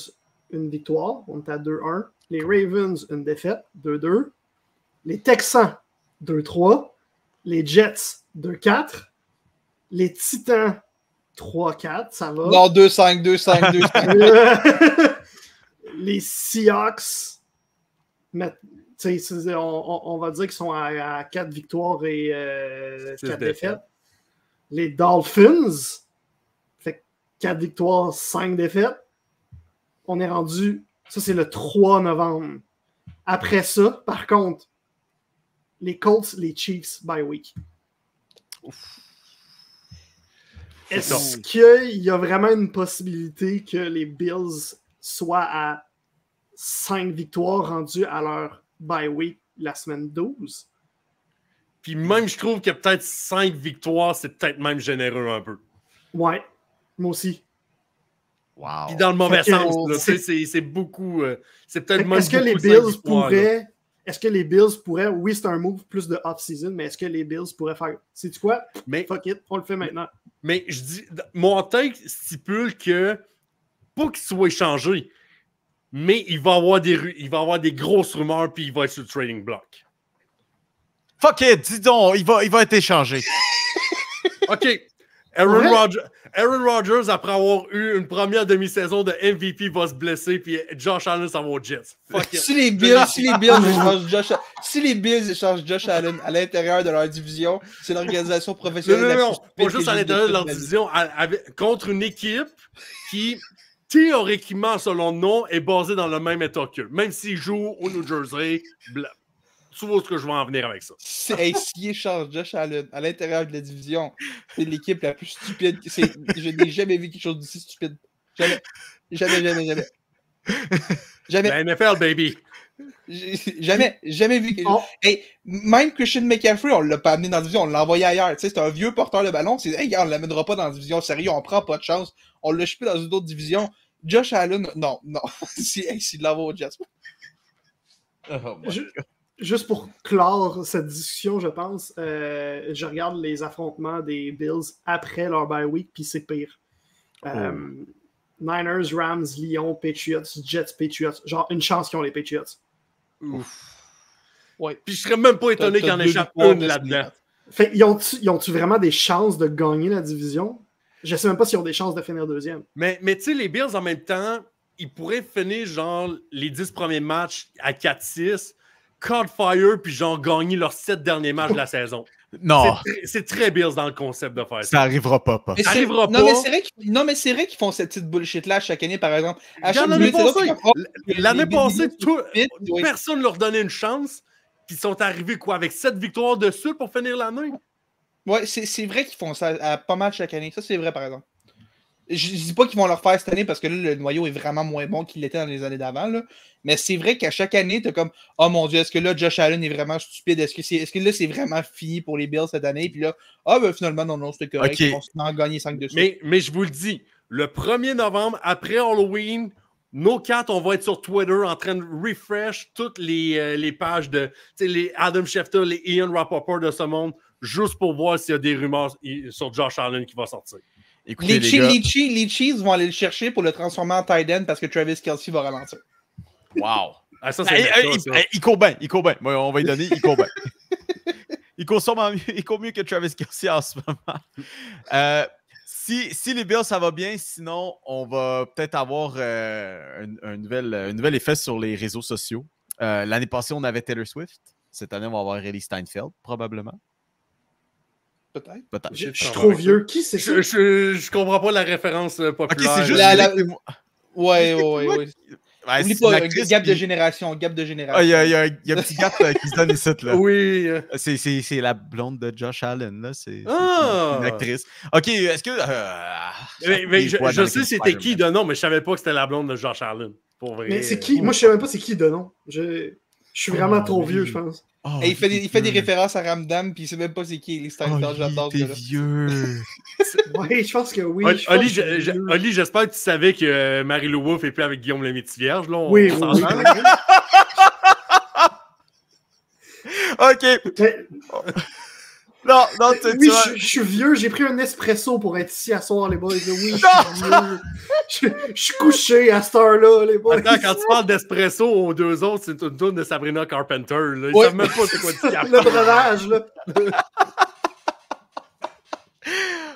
une victoire. On est à 2-1. Les Ravens, une défaite. 2-2. Les Texans, 2-3. Les Jets, 2-4. Les Titans, 3-4, ça va. Non, 2-5, 2-5, 2-5. Les Seahawks, on va dire qu'ils sont à 4 victoires et 4 défaites. Les Dolphins, fait 4 victoires, 5 défaites. On est rendu, ça c'est le 3 novembre. Après ça, par contre, les Colts, les Chiefs, bye week. Ouf. Est-ce qu'il y a vraiment une possibilité que les Bills soient à 5 victoires rendues à leur bye week la semaine 12? Puis même, je trouve que peut-être 5 victoires, c'est peut-être même généreux un peu. Ouais, moi aussi. Wow. Puis dans le mauvais Fait que, sens, là, c'est beaucoup. C'est peut-être même Est-ce que les beaucoup ça, Bills l'histoire, là. pourraient. Est-ce que les Bills pourraient. Oui, c'est un move plus de off-season, mais est-ce que les Bills pourraient faire. Sais-tu quoi? Mais, Fuck it, on le fait maintenant. mais je dis, mon take stipule que, pas qu'il soit échangé, mais il va avoir des grosses rumeurs, puis il va être sur le trading block. Fuck it, dis donc, il va être échangé. OK. Aaron Rodgers, après avoir eu une première demi-saison de MVP, va se blesser, puis Josh Allen s'en va aux Jets. Fuck it. Si les Bills échangent Josh Allen à l'intérieur de leur division, c'est l'organisation professionnelle. Non, pas juste à l'intérieur de leur division, contre une équipe qui, théoriquement, selon nom, est basée dans le même état qu'eux. Même s'ils jouent au New Jersey, tu vois ce que je vais en venir avec ça. S'il échange Josh Allen à l'intérieur de la division, c'est l'équipe la plus stupide. Je n'ai jamais vu quelque chose d'aussi stupide. Jamais. La NFL, baby. Jamais vu quelque chose. Hey, même Christian McCaffrey, on l'a pas amené dans la division, on l'a envoyé ailleurs. C'est un vieux porteur de ballon. Hey, regarde, on l'amènera pas dans la division. Sérieux, on prend pas de chance. On l'a chipé dans une autre division. Josh Allen, non. S'il l'envoie au Jets. Juste pour clore cette discussion, je pense, je regarde les affrontements des Bills après leur bye week, puis c'est pire. Niners, Rams, Lions, Patriots, Jets, Patriots. Genre, une chance qu'ils ont les Patriots. Ouf. Ouais. Puis je serais même pas étonné qu'il en échappe une là-dedans. Fait, ils ont-tu vraiment des chances de gagner la division? Je sais même pas s'ils ont des chances de finir deuxième. Mais tu sais, les Bills, en même temps, ils pourraient finir genre les 10 premiers matchs à 4-6, caught fire, puis genre gagner leurs 7 derniers matchs de la saison. Non. C'est très Bills dans le concept de faire ça. Ça arrivera pas. Ça arrivera pas. Non, mais c'est vrai qu'ils font cette petite bullshit-là chaque année, par exemple. L'année passée, personne leur donnait une chance, puis ils sont arrivés quoi, avec 7 victoires de suite pour finir l'année. Ouais, c'est vrai qu'ils font ça pas mal chaque année. Ça, c'est vrai, par exemple. Je dis pas qu'ils vont le refaire cette année parce que là, le noyau est vraiment moins bon qu'il l'était dans les années d'avant. Là. Mais c'est vrai qu'à chaque année, t'as comme oh mon Dieu, est-ce que là, Josh Allen est vraiment stupide? Est-ce que là, c'est vraiment fini pour les Bills cette année? Puis là, ben finalement, non, c'était correct. Okay. Ils vont en gagner 5 de suite. Mais je vous le dis, le 1er novembre, après Halloween, nos 4, on va être sur Twitter en train de refresh toutes les pages de les Adam Schefter, les Ian Rapoport de ce monde, juste pour voir s'il y a des rumeurs sur Josh Allen qui va sortir. Écoutez, les Chiefs vont aller le chercher pour le transformer en tight end parce que Travis Kelce va ralentir. Wow! Ah, ça, il court bien. Ouais, on va lui donner, il court bien. il court mieux que Travis Kelce en ce moment. Si les Bills, ça va bien, sinon, on va peut-être avoir un nouvel effet sur les réseaux sociaux. L'année passée, on avait Taylor Swift. Cette année, on va avoir Hailee Steinfeld, probablement. Peut-être. Je suis trop vieux. Qui c'est ça? Je comprends pas la référence populaire. Ok, c'est juste... Ouais. Ouais, oublie pas, gap de génération. Il y a un petit gap qui se donne ici. Là. Oui. C'est la blonde de Josh Allen. Là. C'est une actrice. OK, est-ce que... mais je sais c'était qui de nom, mais je savais pas que c'était la blonde de Josh Allen. Pour vrai. Mais c'est qui? Moi, je sais même pas c'est qui de nom. Je suis vraiment trop vieux, je pense. Il fait des références à Ramdam, puis il sait même pas c'est qui les Steinfeld. J'adore ce gars-là. vieux. Oui, je pense que oui. Oli, j'espère que tu savais que Marie-Lou Wolfe est plus avec Guillaume Lemaitre-Vierge. Oui. OK. Non, oui, je suis vieux, j'ai pris un espresso pour être ici à soir, les boys. Oui, je suis vieux. Je suis couché à cette heure-là, les boys. Attends, quand tu parles d'espresso aux deux autres, c'est une tourne de Sabrina Carpenter. Là. Ils savent même pas c'est quoi le breuvage, là.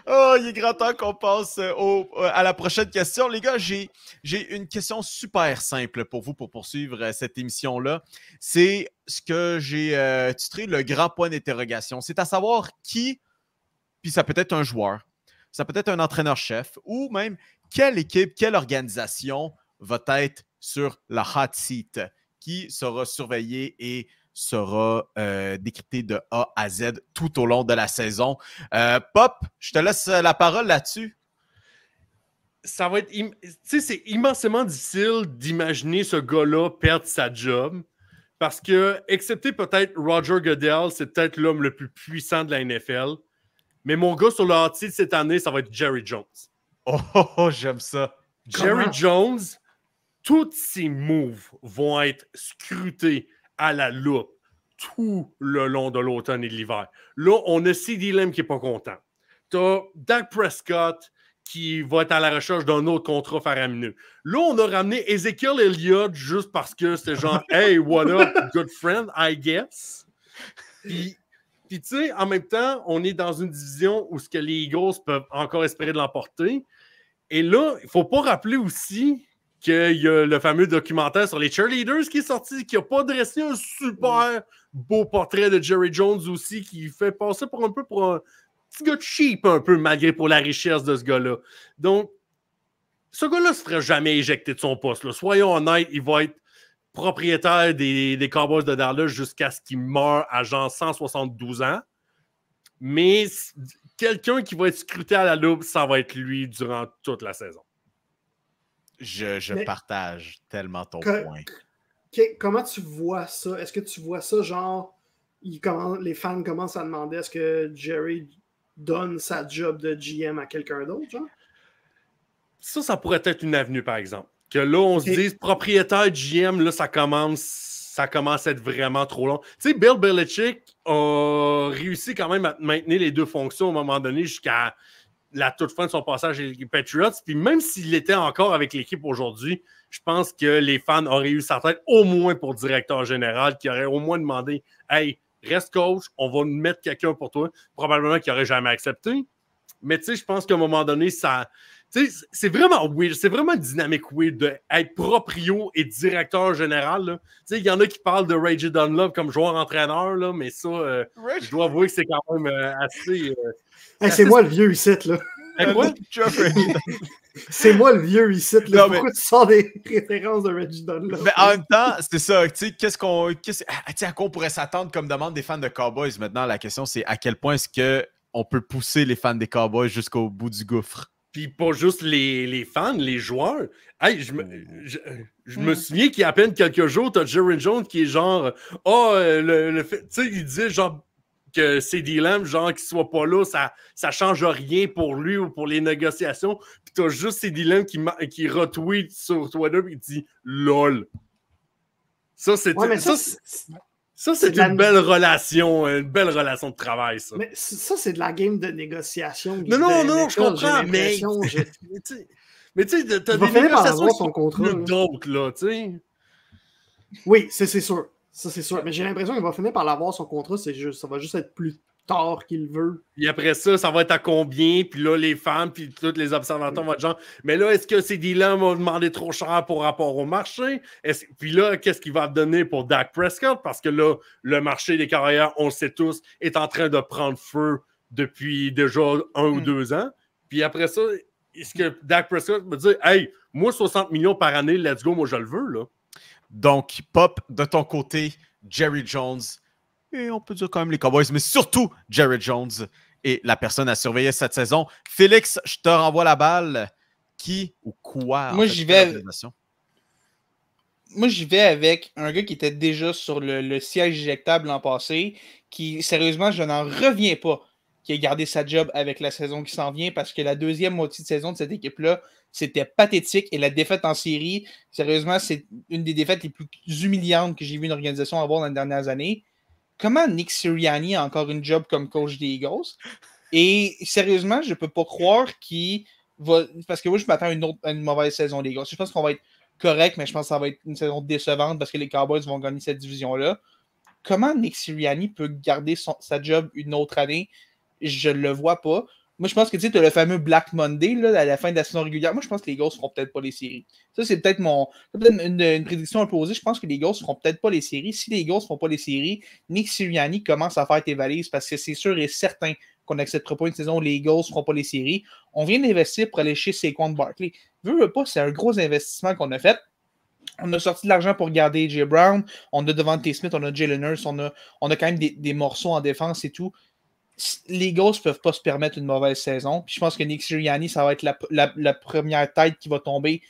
Oh, il est grand temps qu'on passe à la prochaine question. Les gars, j'ai une question super simple pour vous pour poursuivre cette émission-là. C'est ce que j'ai titré le grand point d'interrogation. C'est à savoir qui, puis ça peut être un joueur, ça peut être un entraîneur-chef, ou même quelle équipe, quelle organisation va être sur la hot seat, qui sera surveillée et sera décrypté de A à Z tout au long de la saison. Pop, je te laisse la parole là-dessus. Ça va être... Tu sais, c'est immensément difficile d'imaginer ce gars-là perdre sa job parce que, excepté peut-être Roger Goodell, c'est peut-être l'homme le plus puissant de la NFL. Mais mon gars sur le hot seat cette année, ça va être Jerry Jones. Oh, j'aime ça. Jerry Jones, tous ses moves vont être scrutés à la loupe tout le long de l'automne et de l'hiver. Là, on a CeeDee Lamb qui n'est pas content. Tu as Dak Prescott qui va être à la recherche d'un autre contrat faramineux. Là, on a ramené Ezekiel Elliott juste parce que c'était genre « Hey, what up, good friend, I guess? » Puis tu sais, en même temps, on est dans une division où ce que les Eagles peuvent encore espérer de l'emporter. Et là, il ne faut pas rappeler aussi qu'il y a le fameux documentaire sur les cheerleaders qui est sorti, qui n'a pas dressé un super beau portrait de Jerry Jones aussi, qui fait passer pour un petit gars cheap un peu, malgré pour la richesse de ce gars-là. Donc, ce gars-là ne se ferait jamais éjecter de son poste. Là. Soyons honnêtes, il va être propriétaire des Cowboys de Dallas jusqu'à ce qu'il meure à genre 172 ans. Mais quelqu'un qui va être scruté à la loupe, ça va être lui durant toute la saison. Je partage tellement ton point. Comment tu vois ça? Est-ce que tu vois ça genre les fans commencent à demander est-ce que Jerry donne sa job de GM à quelqu'un d'autre, genre? Ça pourrait être une avenue, par exemple. Que là, on se dise propriétaire GM, là, ça commence à être vraiment trop long. Tu sais, Bill Belichick a réussi quand même à maintenir les deux fonctions à un moment donné jusqu'à la toute fin de son passage avec les Patriots. Puis même s'il était encore avec l'équipe aujourd'hui, je pense que les fans auraient eu sa tête au moins pour directeur général, qui aurait au moins demandé « Hey, reste coach, on va mettre quelqu'un pour toi. » Probablement qu'il n'aurait jamais accepté. Mais tu sais, je pense qu'à un moment donné, ça... C'est vraiment weird, c'est vraiment une dynamique weird d'être proprio et directeur général. Il y en a qui parlent de Reggie Dunlop comme joueur-entraîneur, là, mais ça, je dois avouer que c'est quand même assez... c'est moi le vieux ici, là. Quoi? C'est moi le vieux ici, là. Pourquoi tu sors des références de Reggie Dunlop? Mais en même temps, c'est ça. Tu sais, à quoi on pourrait s'attendre comme demande des fans de Cowboys? Maintenant, la question, c'est à quel point est-ce qu'on peut pousser les fans des Cowboys jusqu'au bout du gouffre? Puis pas juste les fans, les joueurs. Hey, je me souviens qu'il y a à peine quelques jours, tu as Jerry Jones qui est genre tu sais, il disait genre que CeeDee Lamb, genre qu'il soit pas là, ça change rien pour lui ou pour les négociations. Puis tu as juste CeeDee Lamb qui retweet sur Twitter et il dit LOL. Ça, c'est une belle relation de travail, ça. Mais ça, c'est de la game de négociation. Non, je comprends, mais tu sais, t'as des négociations son contrat, d'autres, là, tu sais. Oui, c'est sûr. Ça, c'est sûr. Mais j'ai l'impression qu'il va finir par l'avoir, son contrat. Ça va juste être plus tard qu'il veut. Puis après ça va être à combien? Puis là, les fans, puis tous les observateurs vont être genre, mais là, est-ce que ces deals-là vont demander trop cher pour rapport au marché? Puis là, qu'est-ce qu'il va donner pour Dak Prescott? Parce que là, le marché des carrières, on le sait tous, est en train de prendre feu depuis déjà 1 ou 2 ans. Puis après ça, est-ce que Dak Prescott va dire, hey, moi, 60 millions par année, let's go, moi, je le veux, là. Donc, Pop, de ton côté, Jerry Jones, et on peut dire quand même les Cowboys, mais surtout Jerry Jones est la personne à surveiller cette saison. Félix, je te renvoie la balle. Qui ou quoi? Moi, j'y vais avec un gars qui était déjà sur le siège éjectable l'an passé, qui, sérieusement, je n'en reviens pas, qui a gardé sa job avec la saison qui s'en vient, parce que la deuxième moitié de saison de cette équipe-là, c'était pathétique. Et la défaite en série, sérieusement, c'est une des défaites les plus humiliantes que j'ai vu une organisation avoir dans les dernières années. Comment Nick Sirianni a encore une job comme coach des Eagles? Et sérieusement, je ne peux pas croire qu'il va... Parce que moi, je m'attends à une mauvaise saison des Eagles. Je pense qu'on va être correct, mais je pense que ça va être une saison décevante parce que les Cowboys vont gagner cette division-là. Comment Nick Sirianni peut garder sa job une autre année? Je ne le vois pas. Moi, je pense que tu as le fameux Black Monday là, à la fin de la saison régulière. Moi, je pense que les Eagles ne feront peut-être pas les séries. Ça, c'est peut-être une prédiction un peu osée. Je pense que les Eagles ne feront peut-être pas les séries. Si les Eagles ne font pas les séries, Nick Sirianni commence à faire tes valises parce que c'est sûr et certain qu'on n'acceptera pas une saison où les Eagles ne feront pas les séries. On vient d'investir pour aller chez Saquon Barkley. Veux pas, c'est un gros investissement qu'on a fait. On a sorti de l'argent pour garder AJ Brown. On a Devontae Smith, on a Jalen Hurts. On a quand même des morceaux en défense et tout. Les Eagles ne peuvent pas se permettre une mauvaise saison. Puis je pense que Nick Sirianni, ça va être la première tête qui va tomber.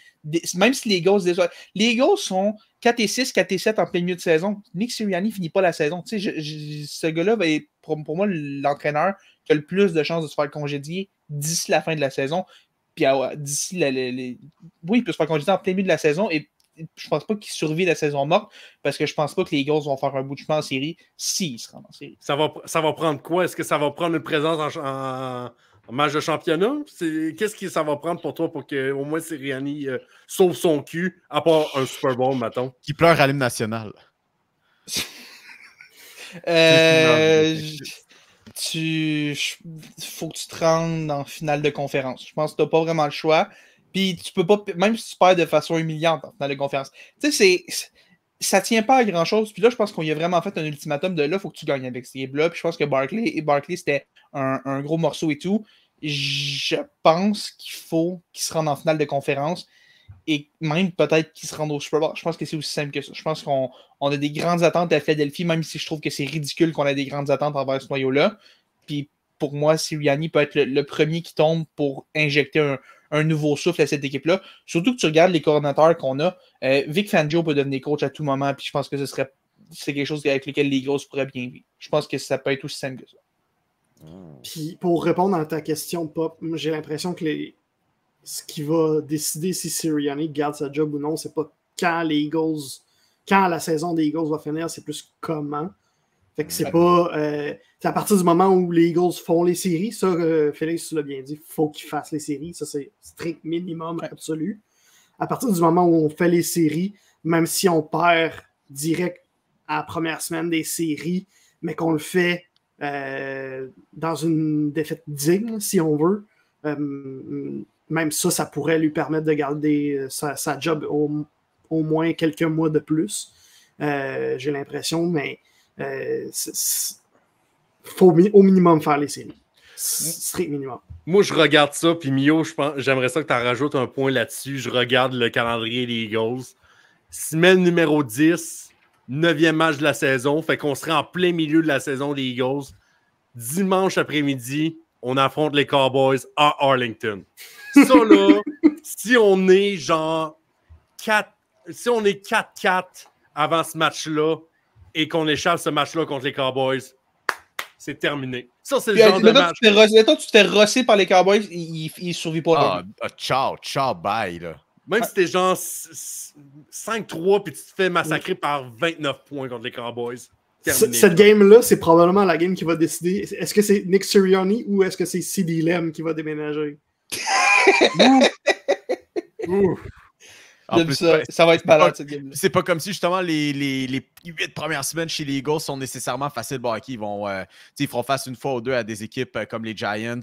Même si les Eagles sont 4-6, 4-7 en plein milieu de saison. Nick Sirianni ne finit pas la saison. Ce gars-là est pour moi l'entraîneur qui a le plus de chances de se faire congédier d'ici la fin de la saison. Puis d'ici oui, il peut se faire congédier en plein milieu de la saison et je pense pas qu'il survit la saison morte parce que je pense pas que les Eagles vont faire un bout de chemin en série s'ils se rendent en série. Ça va prendre quoi? Est-ce que ça va prendre une présence en match de championnat? Qu'est-ce que ça va prendre pour toi pour qu'au moins Sirianni sauve son cul, à part un Super Bowl, mettons? Qui pleure à l'hymne national. Faut que tu te rendes en finale de conférence. Je pense que tu n'as pas vraiment le choix. Puis tu peux pas, même si tu perds de façon humiliante en finale de conférence. Tu sais, ça tient pas à grand chose. Puis là, je pense qu'on y a vraiment fait un ultimatum de là, il faut que tu gagnes avec ces équipes-là. Puis je pense que Barkley c'était un gros morceau et tout. Je pense qu'il faut qu'il se rende en finale de conférence et même peut-être qu'il se rende au Super Bowl. Je pense que c'est aussi simple que ça. Je pense qu'on a des grandes attentes à Philadelphie, même si je trouve que c'est ridicule qu'on ait des grandes attentes envers ce noyau-là. Puis pour moi, Sirianni peut être le premier qui tombe pour injecter un nouveau souffle à cette équipe-là. Surtout que tu regardes les coordinateurs qu'on a. Vic Fangio peut devenir coach à tout moment, puis je pense que c'est quelque chose avec lequel les Eagles pourraient bien vivre. Je pense que ça peut être aussi simple que ça. Puis pour répondre à ta question, Pop, j'ai l'impression que ce qui va décider si Sirianni garde sa job ou non, c'est pas quand la saison des Eagles va finir, c'est plus comment. Fait que c'est pas... c'est à partir du moment où les Eagles font les séries, ça, Félix, tu l'as bien dit, il faut qu'ils fassent les séries. Ça, c'est strict minimum absolu. À partir du moment où on fait les séries, même si on perd direct à la première semaine des séries, mais qu'on le fait dans une défaite digne, si on veut, même ça pourrait lui permettre de garder sa job au moins quelques mois de plus. J'ai l'impression, mais faut au minimum faire les séries. Strict minimum. Moi, je regarde ça, puis Mio, j'aimerais ça que tu en rajoutes un point là-dessus. Je regarde le calendrier des Eagles. Semaine numéro 10, 9e match de la saison. Fait qu'on serait en plein milieu de la saison des Eagles. Dimanche après-midi, on affronte les Cowboys à Arlington. Ça, là, si on est genre 4-4 avant ce match-là et qu'on échappe ce match-là contre les Cowboys, c'est terminé. Ça, c'est le genre de match. Tu te fais rosser par les Cowboys, ils survivent pas. Ciao, bye, là. Même si t'es genre 5-3 puis tu te fais massacrer par 29 points contre les Cowboys. Cette game-là, c'est probablement la game qui va décider. Est-ce que c'est Nick Sirianni ou est-ce que c'est CeeDee Lamb qui va déménager? Ça va être malade, cette game-là. C'est pas comme si, justement, les 8 premières semaines chez les Eagles sont nécessairement faciles. Bon, OK, ils feront face une fois ou deux à des équipes comme les Giants,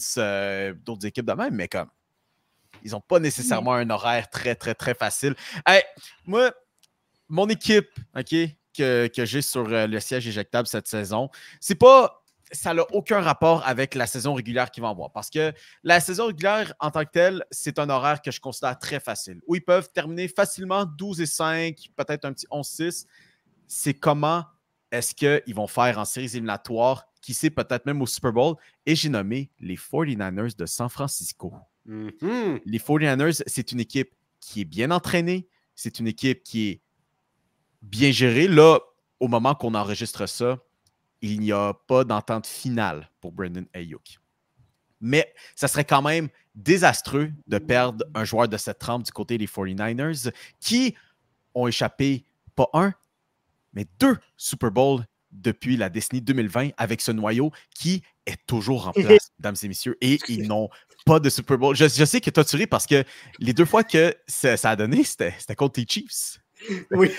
d'autres équipes de même, mais comme ils n'ont pas nécessairement un horaire très, très, très facile. Hey, moi, mon équipe, OK, que j'ai sur le siège éjectable cette saison, c'est pas... Ça n'a aucun rapport avec la saison régulière qu'ils vont avoir. Parce que la saison régulière, en tant que telle, c'est un horaire que je considère très facile. Où ils peuvent terminer facilement 12-5, peut-être un petit 11-6. C'est comment est-ce qu'ils vont faire en séries éliminatoires, qui sait peut-être même au Super Bowl. Et j'ai nommé les 49ers de San Francisco. Mm-hmm. Les 49ers, c'est une équipe qui est bien entraînée. C'est une équipe qui est bien gérée. Là, au moment qu'on enregistre ça, il n'y a pas d'entente finale pour Brandon Ayuk. Mais ça serait quand même désastreux de perdre un joueur de cette trempe du côté des 49ers qui ont échappé pas un, mais 2 Super Bowls depuis la décennie 2020 avec ce noyau qui est toujours en place, mesdames et messieurs, et ils n'ont pas de Super Bowl. Je sais que toi, tu ris parce que les 2 fois que ça a donné, c'était contre tes Chiefs. Oui.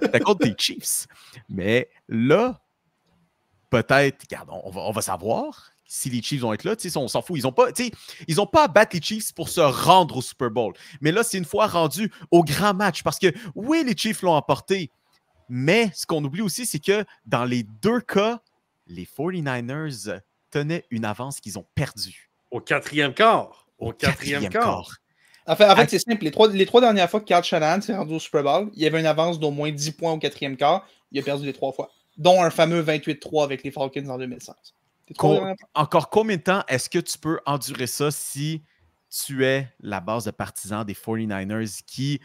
C'était contre tes Chiefs. Mais là, peut-être, regarde, on va savoir si les Chiefs vont être là. On s'en fout. Ils n'ont pas à battre les Chiefs pour se rendre au Super Bowl. Mais là, c'est une fois rendu au grand match. Parce que, oui, les Chiefs l'ont emporté. Mais ce qu'on oublie aussi, c'est que dans les 2 cas, les 49ers tenaient une avance qu'ils ont perdue. Au 4e quart. Au 4e quart. En fait, c'est simple. Les 3 dernières fois que Kyle Shanahan s'est rendu au Super Bowl, il y avait une avance d'au moins 10 points au 4e quart. Il a perdu les 3 fois. Dont un fameux 28-3 avec les Falcons en 2016. Encore combien de temps est-ce que tu peux endurer ça si tu es la base de partisans des 49ers qui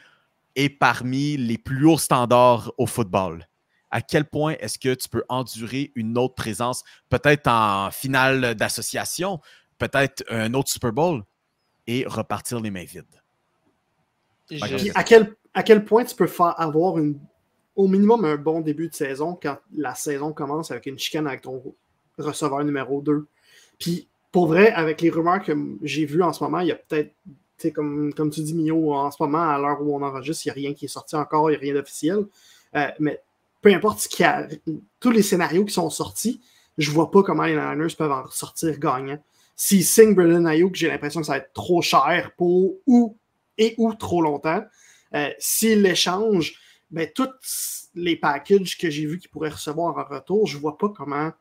est parmi les plus hauts standards au football? à quel point est-ce que tu peux endurer une autre présence, peut-être en finale d'association, peut-être un autre Super Bowl, et repartir les mains vides? Puis à quel point tu peux avoir au minimum un bon début de saison quand la saison commence avec une chicane avec ton receveur numéro 2. Puis pour vrai, avec les rumeurs que j'ai vues en ce moment, il y a peut-être, comme tu dis, Mio, en ce moment, à l'heure où on enregistre, il n'y a rien qui est sorti encore, il n'y a rien d'officiel. Mais peu importe tous les scénarios qui sont sortis, je vois pas comment les Niners peuvent en sortir gagnants. S'ils signent Brandon Ayuk, j'ai l'impression que ça va être trop cher pour ou trop longtemps. S'ils l'échangent, ben, tous les packages que j'ai vus qu'ils pourraient recevoir en retour, je vois pas comment.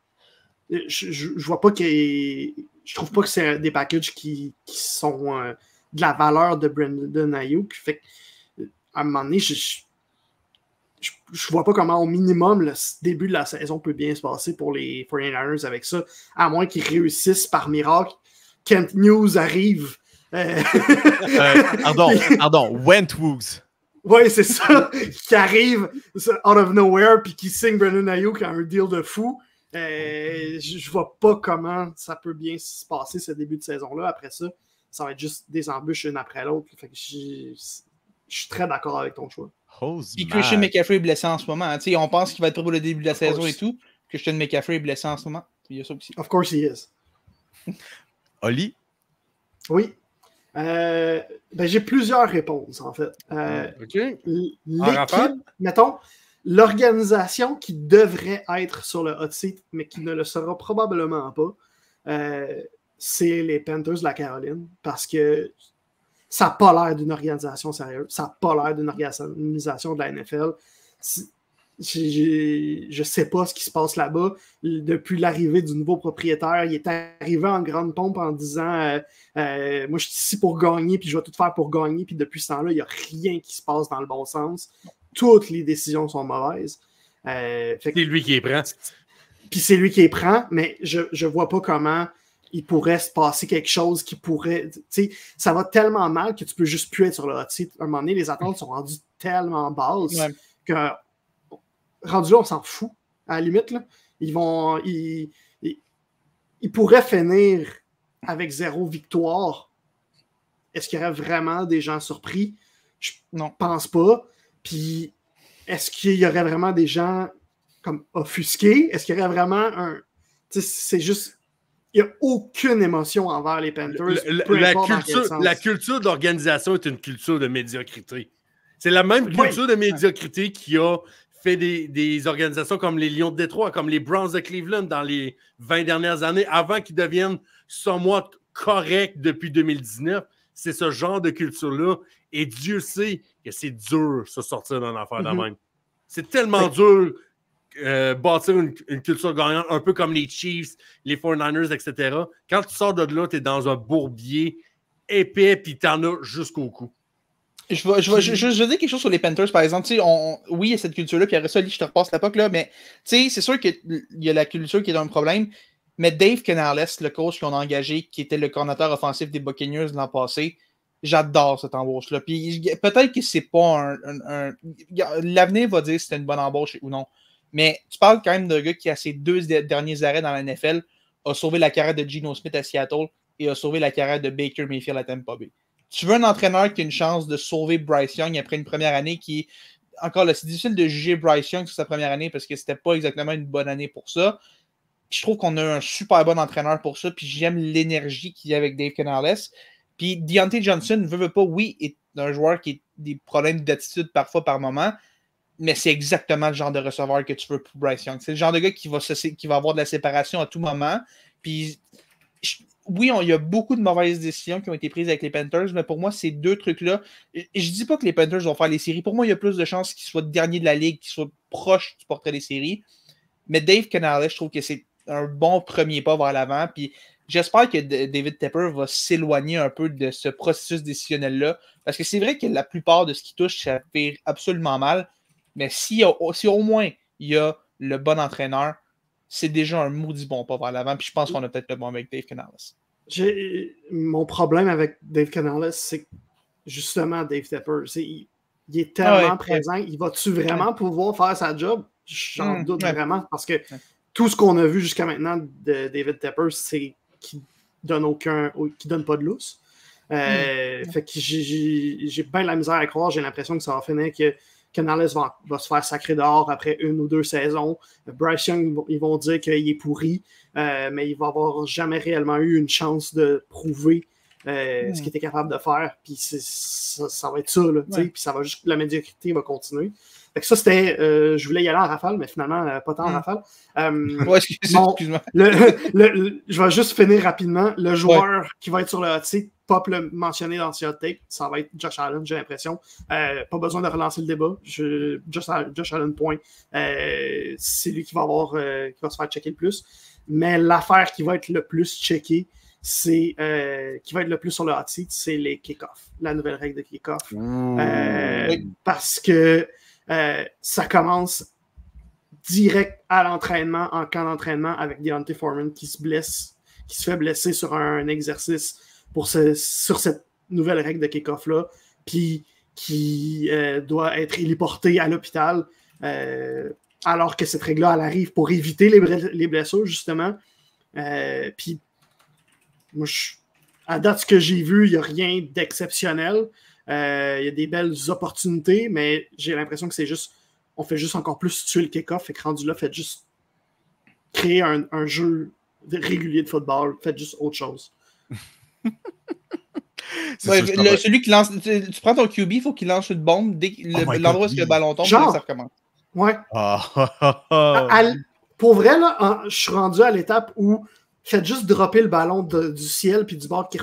Je vois pas je trouve pas que c'est des packages qui sont de la valeur de Brandon Ayuk. Fait à un moment donné, je vois pas comment au minimum le début de la saison peut bien se passer pour les 49ers avec ça, à moins qu'ils réussissent par miracle. Kent News arrive. Pardon, Wentworth. Oui, c'est ça, qui arrive out of nowhere puis qui signe Brandon Ayuk à un deal de fou. Je vois pas comment ça peut bien se passer ce début de saison-là. Après ça, ça va être juste des embûches une après l'autre. Fait que je suis très d'accord avec ton choix. Puis Christian McCaffrey est blessé en ce moment. On pense qu'il va être prêt pour le début de la saison et tout. Christian McCaffrey est blessé en ce moment. Il y a ça aussi. Of course he is. Oli? Oui. J'ai plusieurs réponses, en fait. L'équipe, mettons, l'organisation qui devrait être sur le hot seat, mais qui ne le sera probablement pas, c'est les Panthers de la Caroline, parce que ça n'a pas l'air d'une organisation sérieuse, ça n'a pas l'air d'une organisation de la NFL. Je ne sais pas ce qui se passe là-bas. Depuis l'arrivée du nouveau propriétaire, il est arrivé en grande pompe en disant moi, je suis ici pour gagner, puis je vais tout faire pour gagner. Puis depuis ce temps-là, il n'y a rien qui se passe dans le bon sens. Toutes les décisions sont mauvaises. C'est lui qui les prend. Puis c'est lui qui les prend, mais je ne vois pas comment il pourrait se passer quelque chose qui pourrait... Ça va tellement mal que tu peux juste plus être sur le hot seat. À un moment donné, les attentes sont rendues tellement basses que... Rendu là, on s'en fout. À la limite, là, ils pourraient finir avec 0 victoire. Est-ce qu'il y aurait vraiment des gens surpris? Je ne pense pas. Puis, est-ce qu'il y aurait vraiment des gens comme offusqués? Est-ce qu'il y aurait vraiment un... C'est juste... Il n'y a aucune émotion envers les Panthers. La culture de l'organisation est une culture de médiocrité. C'est la même culture de médiocrité qui a fait des organisations comme les Lions de Détroit, comme les Browns de Cleveland dans les 20 dernières années, avant qu'ils deviennent somewhat corrects depuis 2019. C'est ce genre de culture-là. Et Dieu sait que c'est dur de se sortir d'une affaire de même. C'est tellement dur bâtir une culture gagnante, un peu comme les Chiefs, les 49ers, etc. Quand tu sors de là, tu es dans un bourbier épais, puis tu en as jusqu'au cou. Je veux dire quelque chose sur les Panthers, par exemple. Oui, il y a cette culture-là, puis après ça, je te repasse la POC, là, mais c'est sûr qu'il y a la culture qui est un problème, mais Dave Canales, le coach qu'on a engagé, qui était le coordinateur offensif des Buccaneers l'an passé, j'adore cette embauche-là. Puis peut-être que c'est pas l'avenir va dire si c'est une bonne embauche ou non. Mais tu parles quand même d'un gars qui, à ses 2 derniers arrêts dans la NFL, a sauvé la carrière de Geno Smith à Seattle et a sauvé la carrière de Baker Mayfield à Tampa Bay. Tu veux un entraîneur qui a une chance de sauver Bryce Young après une première année qui... Encore là, c'est difficile de juger Bryce Young sur sa première année parce que c'était pas exactement une bonne année pour ça. Je trouve qu'on a un super bon entraîneur pour ça, puis j'aime l'énergie qu'il y a avec Dave Canales. Puis Deontay Johnson, veut pas, oui, est un joueur qui a des problèmes d'attitude parfois par moment, mais c'est exactement le genre de receveur que tu veux pour Bryce Young. C'est le genre de gars qui va avoir de la séparation à tout moment. Puis... Oui, il y a beaucoup de mauvaises décisions qui ont été prises avec les Panthers, mais pour moi, ces 2 trucs-là, je ne dis pas que les Panthers vont faire les séries. Pour moi, il y a plus de chances qu'ils soient derniers de la ligue, qu'ils soient proches du portrait des séries. Mais Dave Canales, je trouve que c'est un bon premier pas vers l'avant. Puis j'espère que David Tepper va s'éloigner un peu de ce processus décisionnel-là. Parce que c'est vrai que la plupart de ce qui touche, ça fait absolument mal. Mais si au moins il y a le bon entraîneur, c'est déjà un maudit bon pas vers l'avant. Puis je pense qu'on a peut-être le bon avec Dave Canales. Mon problème avec Dave Canales, c'est justement Dave Tepper. Il est tellement présent. Il va-tu vraiment pouvoir faire sa job? J'en doute vraiment parce que tout ce qu'on a vu jusqu'à maintenant de David Tepper, c'est qu'il donne pas de lousse. Fait que j'ai bien la misère à croire. J'ai l'impression que ça va finir que Canales va se faire sacrer dehors après 1 ou 2 saisons. Bryce Young, ils vont dire qu'il est pourri, mais il va avoir jamais réellement eu une chance de prouver ce qu'il était capable de faire. Puis ça va être ça, là, puis ça va juste, la médiocrité va continuer. Fait que ça, c'était, je voulais y aller en rafale, mais finalement, pas tant en rafale. Excuse-moi. Je vais juste finir rapidement. Le joueur qui va être sur le hot seat, Pop l'a mentionné dans ce hot take, ça va être Josh Allen, j'ai l'impression. Pas besoin de relancer le débat. Josh Allen, point. C'est lui qui va se faire checker le plus. Mais l'affaire qui va être le plus checkée, qui va être le plus sur le hot seat, c'est les kick-offs. La nouvelle règle de kick-off. Parce que ça commence direct à l'entraînement, en camp d'entraînement, avec Deontay Foreman qui se fait blesser sur un exercice sur cette nouvelle règle de kick-off-là, puis qui doit être héliporté à l'hôpital, alors que cette règle-là, elle arrive pour éviter les blessures, justement. Puis, moi, à date, ce que j'ai vu, il n'y a rien d'exceptionnel. Il y a des belles opportunités, mais j'ai l'impression que on fait juste encore plus tuer le kick-off, fait que rendu là, faites juste créer un jeu régulier de football, faites juste autre chose. Celui qui lance, tu prends ton QB, il faut qu'il lance une bombe dès l'endroit où le ballon tombe, ça recommence. Ouais. Pour vrai, là, je suis rendu à l'étape où faites juste dropper le ballon du ciel puis du bord qui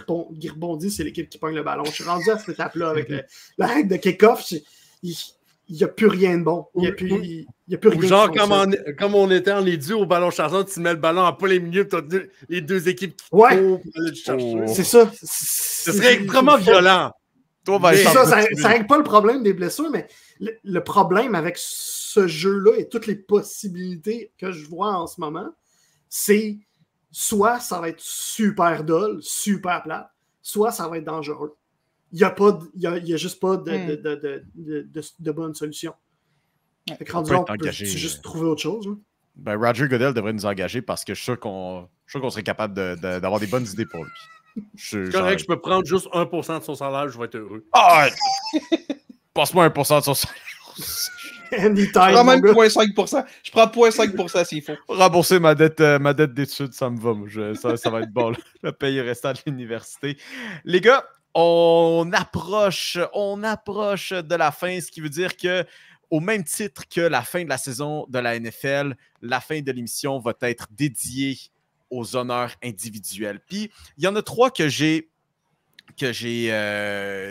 rebondit, c'est l'équipe qui pogne le ballon. Je suis rendu à cette étape-là avec la règle de kick-off. Il n'y a plus rien de bon. Il n'y a plus rien de genre, comme on était en édu au ballon chasseur, tu mets le ballon en plein milieu, tu as les deux équipes qui courent pour aller le chercher. C'est ça. Ce serait vraiment violent. Ça règle pas le problème des blessures, mais le problème avec ce jeu-là et toutes les possibilités que je vois en ce moment, c'est soit ça va être super dull, super plate, soit ça va être dangereux. Il n'y a juste pas de bonne solution. Fait que rendu là, on peut juste trouver autre chose. Hein. Ben, Roger Goodell devrait nous engager parce que je suis sûr qu'on serait capable d'avoir des bonnes idées pour lui. C'est correct, je peux prendre juste 1% de son salaire, je vais être heureux. Passe-moi 1% de son salaire. Anytime, je prends même 0.5%. Je prends 0.5% s'il faut. Rembourser ma dette d'études, ça me va. Ça va être bon. Le payer restant de l'université. Les gars, on approche de la fin, ce qui veut dire que au même titre que la fin de la saison de la NFL, la fin de l'émission va être dédiée aux honneurs individuels. Puis, il y en a 3 que j'ai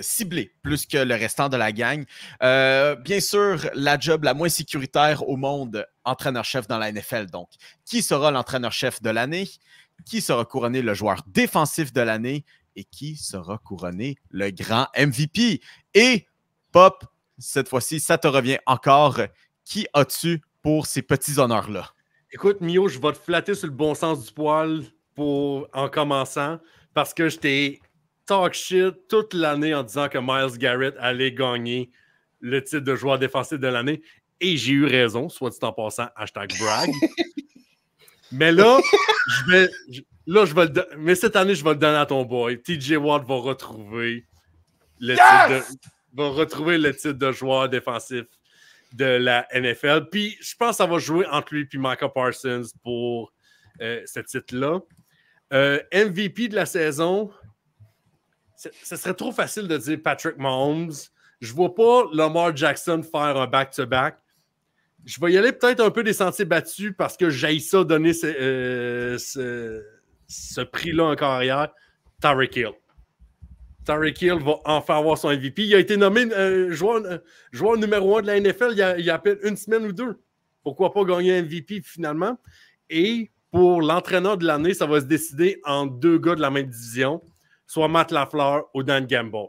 ciblé plus que le restant de la gang. Bien sûr, la job la moins sécuritaire au monde, entraîneur-chef dans la NFL. Donc, qui sera l'entraîneur-chef de l'année? Qui sera couronné le joueur défensif de l'année? Et qui sera couronné le grand MVP? Et, Pop, cette fois-ci, ça te revient encore. Qui as-tu pour ces petits honneurs-là? Écoute, Mio, je vais te flatter sur le bon sens du poil en commençant, parce que je t'ai talk shit toute l'année en disant que Myles Garrett allait gagner le titre de joueur défensif de l'année. Et j'ai eu raison, soit dit en passant, #brag. Mais là, mais cette année, je vais le donner à ton boy. TJ Watt va retrouver le titre de joueur défensif de la NFL. Puis, je pense que ça va jouer entre lui et Micah Parsons pour ce titre-là. MVP de la saison, ce serait trop facile de dire Patrick Mahomes. Je ne vois pas Lamar Jackson faire un back-to-back. Je vais y aller peut-être un peu des sentiers battus parce que j'haïs ça donner ce prix-là en carrière. Tyreek Hill. Tyreek Hill va enfin avoir son MVP. Il a été nommé joueur numéro 1 de la NFL il y a à peine une semaine ou 2. Pourquoi pas gagner un MVP finalement? Et pour l'entraîneur de l'année, ça va se décider entre 2 gars de la même division, soit Matt LaFleur ou Dan Gamble.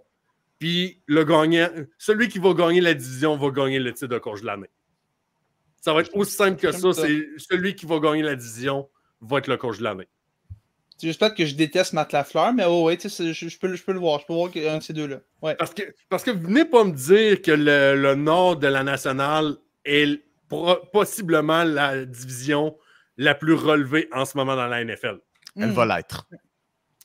Puis celui qui va gagner la division va gagner le titre de coach de l'année. Ça va être aussi simple que ça. C'est celui qui va gagner la division va être le coach de l'année. C'est juste peut-être que je déteste Matt LaFleur, mais je peux le voir. Je peux voir qu'un de ces deux-là. Ouais. Parce que venez pas me dire que le nord de la nationale est possiblement la division la plus relevée en ce moment dans la NFL. Elle va l'être.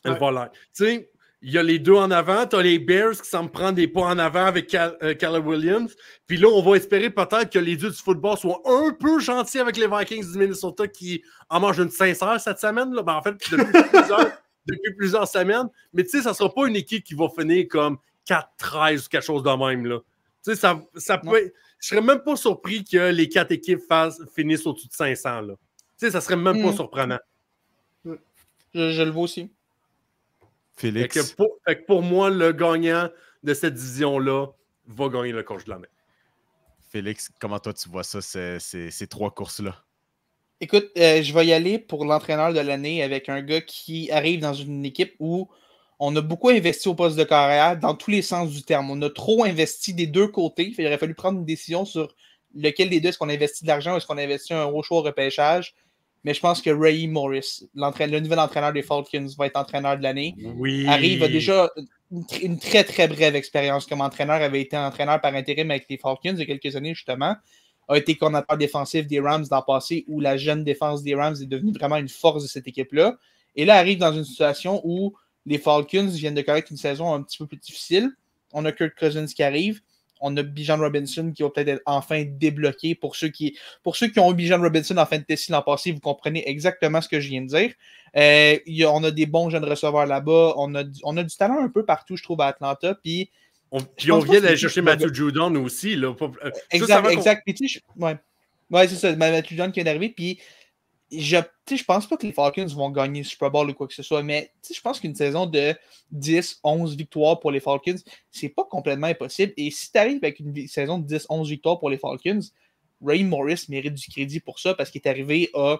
Elle va l'être. Tu sais, il y a les deux en avant. Tu as les Bears qui semblent prendre des pas en avant avec Caleb Williams. Puis là, on va espérer peut-être que les dieux du football soient un peu gentils avec les Vikings du Minnesota qui en mangent une sincère cette semaine. Là. Ben, en fait, depuis plusieurs semaines. Mais tu sais, ça ne sera pas une équipe qui va finir comme 4-13 ou quelque chose de même. Là. Tu sais, ça peut être... Je serais même pas surpris que les 4 équipes finissent au-dessus de 500. Là. Tu sais, ça serait même pas surprenant. Je le vois aussi. Félix. Fait que pour moi, le gagnant de cette division-là va gagner le coach de l'année. Félix, comment toi tu vois ça, ces 3 courses-là? Écoute, je vais y aller pour l'entraîneur de l'année avec un gars qui arrive dans une équipe où on a beaucoup investi au poste de carrière dans tous les sens du terme. On a trop investi des deux côtés. Il aurait fallu prendre une décision sur lequel des deux, est-ce qu'on investit de l'argent ou est-ce qu'on investit un haut choix au repêchage. Mais je pense que Ray Morris, le nouvel entraîneur des Falcons, va être entraîneur de l'année. Oui. Arrive a déjà une très, très brève expérience comme entraîneur. Avait été entraîneur par intérim avec les Falcons il y a quelques années, justement. A été coordinateur défensif des Rams dans le passé, où la jeune défense des Rams est devenue vraiment une force de cette équipe-là. Et là, arrive dans une situation où les Falcons viennent de connaître une saison un petit peu plus difficile. On a Kirk Cousins qui arrive. On a Bijan Robinson qui va peut-être être enfin débloqué. Pour ceux qui ont eu Bijan Robinson en fin de Tessie l'an passé, vous comprenez exactement ce que je viens de dire. On a des bons jeunes receveurs là-bas. On a du talent un peu partout, je trouve, à Atlanta. Puis on vient d'aller chercher Matthew Judon aussi. Là. Exact. Puis, ouais, c'est ça. Matthew Judon qui vient d'arriver. Puis je pense pas que les Falcons vont gagner le Super Bowl ou quoi que ce soit, mais je pense qu'une saison de 10-11 victoires pour les Falcons, c'est pas complètement impossible. Et si tu arrives avec une saison de 10-11 victoires pour les Falcons, Ray Morris mérite du crédit pour ça parce qu'il est arrivé à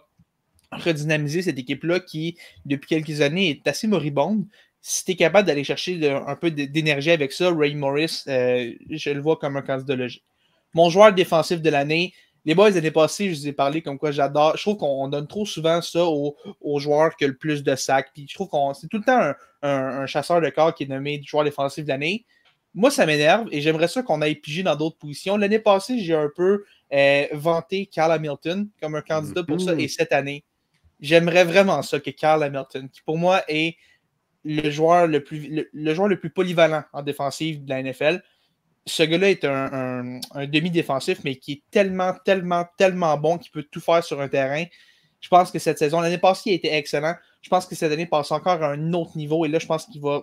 redynamiser cette équipe-là qui, depuis quelques années, est assez moribonde. Si tu es capable d'aller chercher un peu d'énergie avec ça, Ray Morris, je le vois comme un candidat logique. Mon joueur défensif de l'année, les boys, l'année passée, je vous ai parlé comme quoi j'adore. Je trouve qu'on donne trop souvent ça aux joueurs qui ont le plus de sacs. Puis je trouve qu'on c'est tout le temps un chasseur de corps qui est nommé joueur défensif de l'année. Moi, ça m'énerve et j'aimerais ça qu'on aille piger dans d'autres positions. L'année passée, j'ai un peu vanté Kyle Hamilton comme un candidat pour ça. Et cette année, j'aimerais vraiment ça que Kyle Hamilton, qui pour moi est le joueur le plus polyvalent en défensive de la NFL. Ce gars-là est un demi-défensif, mais qui est tellement, tellement, tellement bon qu'il peut tout faire sur un terrain. Je pense que cette saison, l'année passée, il a été excellent. Je pense que cette année passe encore à un autre niveau. Et là, je pense qu'il va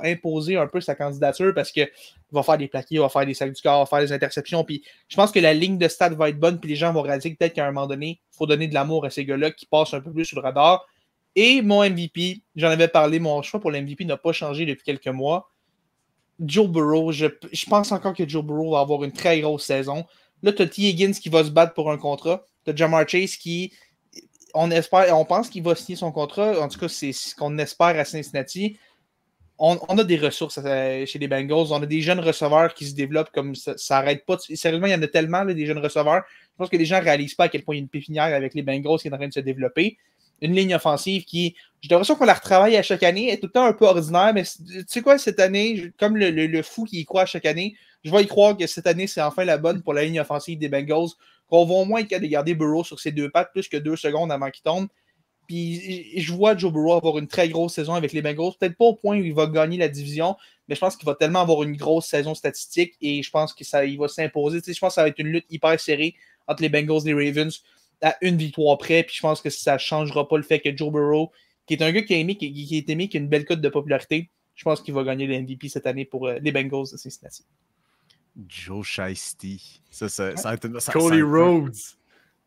imposer un peu sa candidature parce qu'il va faire des plaqués, il va faire des sacs du corps, il va faire des interceptions. Puis je pense que la ligne de stats va être bonne. Puis les gens vont réaliser que peut-être qu'à un moment donné, il faut donner de l'amour à ces gars-là qui passent un peu plus sur le radar. Et mon MVP, j'en avais parlé, mon choix pour l'MVP n'a pas changé depuis quelques mois. Joe Burrow, je pense encore que Joe Burrow va avoir une très grosse saison. Là, tu as T. Higgins qui va se battre pour un contrat. Tu as Ja'Marr Chase qui, on pense qu'il va signer son contrat. En tout cas, c'est ce qu'on espère à Cincinnati. On a des ressources chez les Bengals. On a des jeunes receveurs qui se développent comme ça n'arrête pas. Sérieusement, il y en a tellement, là, des jeunes receveurs. Je pense que les gens ne réalisent pas à quel point il y a une pépinière avec les Bengals qui est en train de se développer. Une ligne offensive qui, j'ai l'impression qu'on la retravaille à chaque année, est tout le temps un peu ordinaire, mais tu sais quoi, cette année, comme le fou qui y croit à chaque année, je vais y croire que cette année, c'est enfin la bonne pour la ligne offensive des Bengals, qu'on va au moins être capable de garder Burrow sur ses 2 pattes plus que 2 secondes avant qu'il tombe. Puis je vois Joe Burrow avoir une très grosse saison avec les Bengals, peut-être pas au point où il va gagner la division, mais je pense qu'il va tellement avoir une grosse saison statistique et je pense qu'il va s'imposer. Tu sais, je pense que ça va être une lutte hyper serrée entre les Bengals et les Ravens à une victoire près, puis je pense que ça ne changera pas le fait que Joe Burrow, qui est un gars qui est aimé, qui a une belle cote de popularité, je pense qu'il va gagner le MVP cette année pour les Bengals de Cincinnati. Joe Shiesty. Ça Cody Rhodes.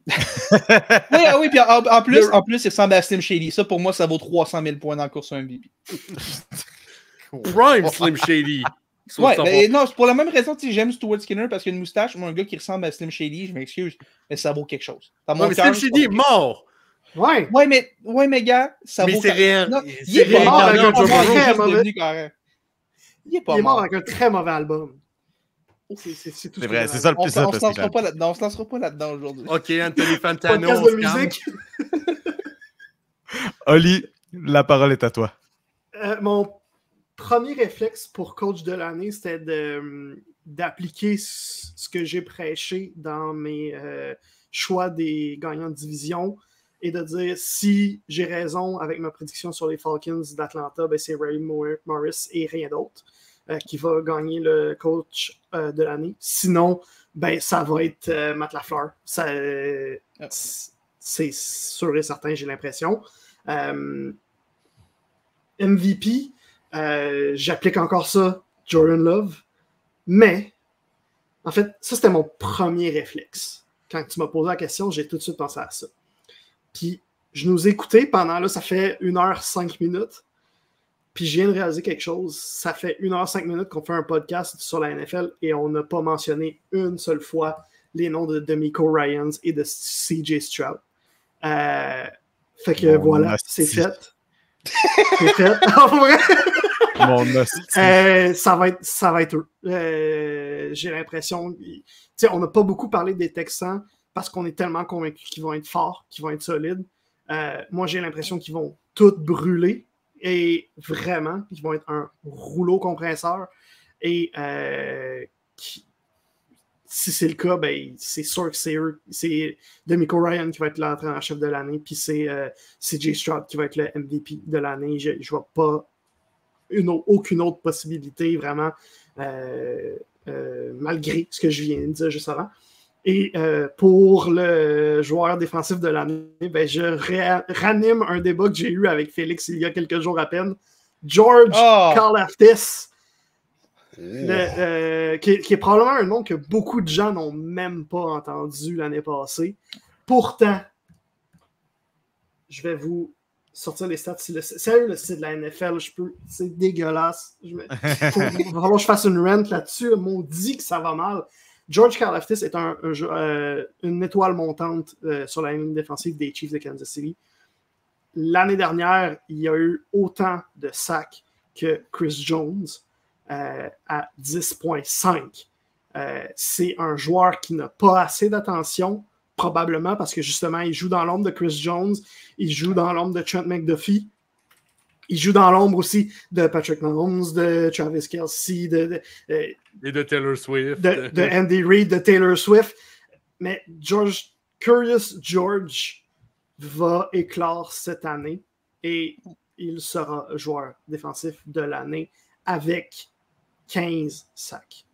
Oui, puis en plus, il ressemble à Slim Shady. Ça, pour moi, ça vaut 300 000 points dans le course MVP. Prime Slim Shady. Ouais, mais non, c'est pour la même raison, j'aime Stuart Skinner parce qu'il a une moustache. Moi, un gars qui ressemble à Slim Shady, je m'excuse, mais ça vaut quelque chose. Mais Slim Shady est mort. Ouais, mais gars, ça mais vaut c'est réel. Il est pas mort avec un Il est mort avec un très mauvais album. C'est tout. C'est vrai, c'est ça le plus. On se lancera pas là-dedans aujourd'hui. Ok, Anthony Fantano. Podcast de musique. Oli, la parole est à toi. Mon premier réflexe pour coach de l'année, c'était d'appliquer ce que j'ai prêché dans mes choix des gagnants de division et de dire si j'ai raison avec ma prédiction sur les Falcons d'Atlanta, ben c'est Ray Morris et rien d'autre qui va gagner le coach de l'année. Sinon, ben ça va être Matt LaFleur. C'est sûr et certain, j'ai l'impression. MVP, j'applique encore ça, Jordan Love. Mais, en fait, ça, c'était mon premier réflexe. Quand tu m'as posé la question, j'ai tout de suite pensé à ça. Puis, je nous ai écoutés pendant, là, ça fait 1h05. Puis, je viens de réaliser quelque chose. Ça fait 1h05 qu'on fait un podcast sur la NFL et on n'a pas mentionné une seule fois les noms de DeMeco Ryans et de CJ Stroud. Fait que voilà, c'est fait. C'est fait. En vrai. Ça va être eux. J'ai l'impression. On n'a pas beaucoup parlé des Texans parce qu'on est tellement convaincus qu'ils vont être forts, qu'ils vont être solides. Moi, j'ai l'impression qu'ils vont tout brûler et vraiment, ils vont être un rouleau compresseur. Et si c'est le cas, ben, c'est sûr que c'est eux. C'est DeMeco Ryan qui va être l'entraîneur-chef de l'année, puis c'est CJ Stroud qui va être le MVP de l'année. Je ne vois pas aucune autre possibilité, vraiment, malgré ce que je viens de dire juste avant. Et pour le joueur défensif de l'année, ben, je ranime un débat que j'ai eu avec Félix il y a quelques jours à peine. George Karlaftis, qui est probablement un nom que beaucoup de gens n'ont même pas entendu l'année passée. Pourtant, je vais vous sortir les stats. Sérieux, le site de la NFL, c'est dégueulasse. Il va falloir que je fasse une rant là-dessus. On maudit que ça va mal. George Karlaftis est une étoile montante sur la ligne défensive des Chiefs de Kansas City. L'année dernière, il y a eu autant de sacs que Chris Jones à 10,5. C'est un joueur qui n'a pas assez d'attention, probablement parce que justement, il joue dans l'ombre de Chris Jones, il joue dans l'ombre de Trent McDuffie, il joue dans l'ombre aussi de Patrick Mahomes, de Travis Kelce, et de Taylor Swift. De Andy Reid, de Taylor Swift. Mais Curious George va éclore cette année et il sera joueur défensif de l'année avec 15 sacs.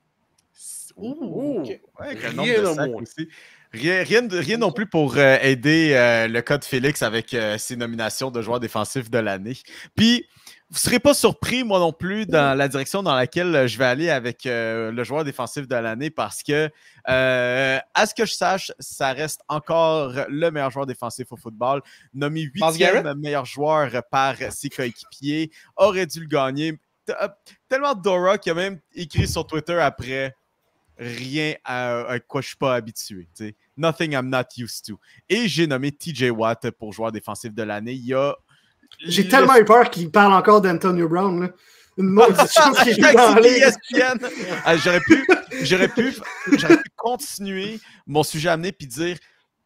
Ouais, avec un nombre de sacs aussi. Rien non plus pour aider le cas de Félix avec ses nominations de joueurs défensifs de l'année. Puis, vous ne serez pas surpris, moi non plus, dans la direction dans laquelle je vais aller avec le joueur défensif de l'année parce que, à ce que je sache, ça reste encore le meilleur joueur défensif au football. Nommé 8e meilleur joueur par ses coéquipiers. Aurait dû le gagner. Tellement Dora qui a même écrit sur Twitter après rien à quoi je ne suis pas habitué. T'sais. Nothing I'm not used to. Et j'ai nommé TJ Watt pour joueur défensif de l'année. J'ai tellement eu peur qu'il parle encore d'Antonio Brown. Là. Une maudite chance qu'il est dans J'aurais pu continuer mon sujet à amener puis dire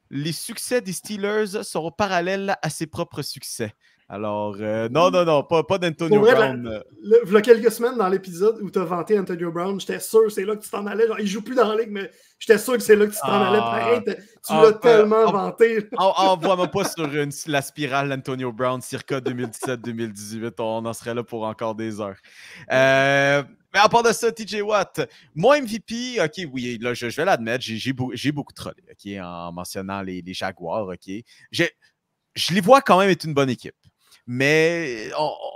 les succès des Steelers seront parallèles à ses propres succès. Alors, non, pas d'Antonio Brown. Il y a quelques semaines dans l'épisode où tu as vanté Antonio Brown, j'étais sûr que c'est là que tu t'en allais. Genre, il joue plus dans la ligue, mais j'étais sûr que c'est là que tu t'en allais. Pareil, tu l'as tellement vanté. Envoie-moi pas sur la spirale Antonio Brown, circa 2017-2018. On en serait là pour encore des heures. Mais à part de ça, TJ Watt, mon MVP, OK, oui, là, je vais l'admettre, j'ai beaucoup trollé, OK, en mentionnant les Jaguars, OK. Je les vois quand même être une bonne équipe. Mais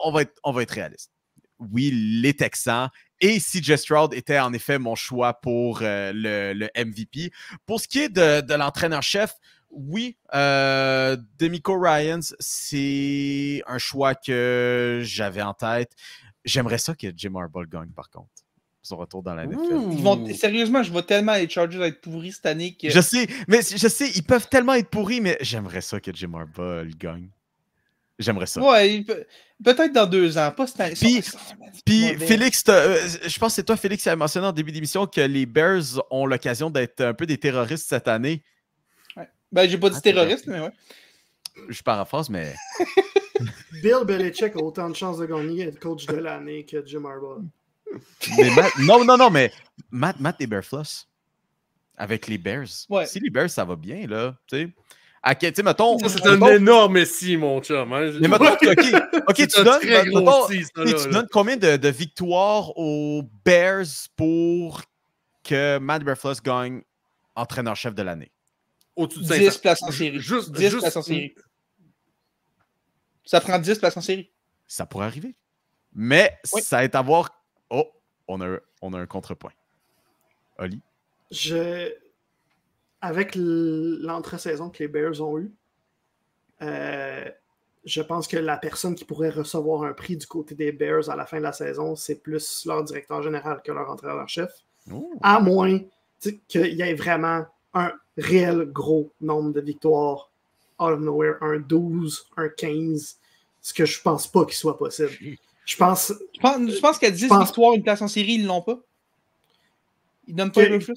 on va être réaliste. Oui, les Texans et CJ Stroud étaient en effet mon choix pour le MVP. Pour ce qui est de l'entraîneur-chef, oui, DeMeco Ryans, c'est un choix que j'avais en tête. J'aimerais ça que Jim Harbaugh gagne, par contre. Son retour dans la NFL. Sérieusement, je vois tellement les Chargers être pourris cette année que... Je sais, ils peuvent tellement être pourris, mais j'aimerais ça que Jim Harbaugh le gagne. J'aimerais ça. Ouais, peut-être dans 2 ans. Pas cette année. Puis Félix, je pense que c'est toi, Félix, qui a mentionné en début d'émission que les Bears ont l'occasion d'être un peu des terroristes cette année. Ouais. Ben, j'ai pas dit terroriste, mais ouais. Je paraphrase, mais Bill Belichick a autant de chances de gagner être coach de l'année que Jim Harbaugh. Mais mais Matt Eberfluss avec les Bears. Ouais. Si les Bears, ça va bien, là, tu sais, mettons... Ça, c'est un énorme si, mon chum. Hein. Mais mettons, OK, tu donnes donnes combien de victoires aux Bears pour que Matt Eberfluss gagne entraîneur-chef de l'année? Au-dessus de 10 places en série. 10 places en série. Ça prend 10 places en série. Ça pourrait arriver. Mais Oui. ça va être à voir... Oh, on a un contrepoint. Oli? Avec l'entre-saison que les Bears ont eu, je pense que la personne qui pourrait recevoir un prix du côté des Bears à la fin de la saison, c'est plus leur directeur général que leur entraîneur-chef. Oh. À moins qu'il y ait vraiment un réel gros nombre de victoires out of nowhere, un 12, un 15, ce que je pense pas qu'il soit possible. Je pense qu'à 10 victoires, une place en série, ils l'ont pas. Ils donnent pas le plus.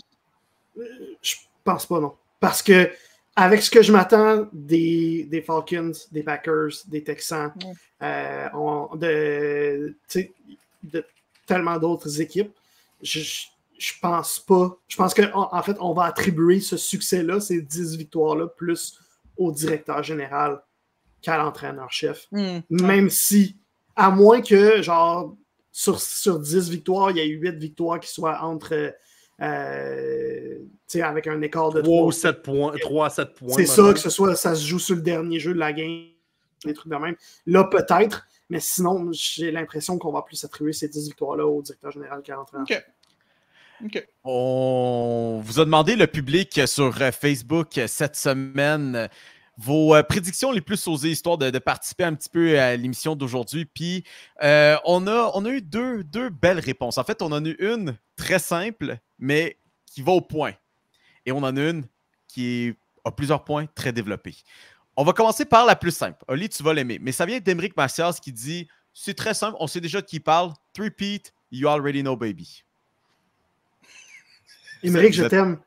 Je pense pas, non. Parce que avec ce que je m'attends des Falcons, des Packers, des Texans, de tellement d'autres équipes, je pense pas. Je pense qu'en fait, on va attribuer ce succès-là, ces 10 victoires-là, plus au directeur général qu'à l'entraîneur-chef. Même si, à moins que, genre, sur 10 victoires, il y ait 8 victoires qui soient entre... avec un écart de 3 ou 7 points. 3 à 7 points. C'est ça, que ça se joue sur le dernier jeu de la game, des trucs de même. Là, peut-être, mais sinon, j'ai l'impression qu'on va plus attribuer ces 10 victoires-là au directeur général qu'à l'entraîneur. OK. On vous a demandé, le public, sur Facebook cette semaine, vos prédictions les plus osées, histoire de participer un petit peu à l'émission d'aujourd'hui. Puis, on a eu deux belles réponses. En fait, on en a eu une très simple, mais qui va au point. Et on en a une qui a plusieurs points très développés. On va commencer par la plus simple. Oli, tu vas l'aimer. Mais ça vient d'Emeric Macias qui dit « C'est très simple, on sait déjà de qui il parle. Three-peat, you already know, baby. » Emeric, je t'aime.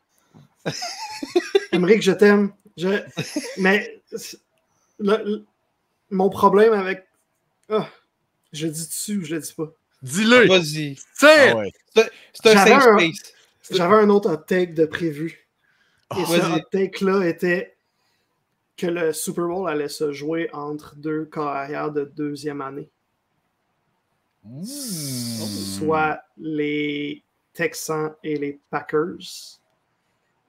Emeric, je t'aime. Mais mon problème avec... je le dis dessus ou je le dis pas? Dis-le! Vas-y. C'est un safe space. J'avais un autre hot take de prévu. Et ce vas-y. hot take-là était que le Super Bowl allait se jouer entre deux carrières de deuxième année. Soit les Texans et les Packers.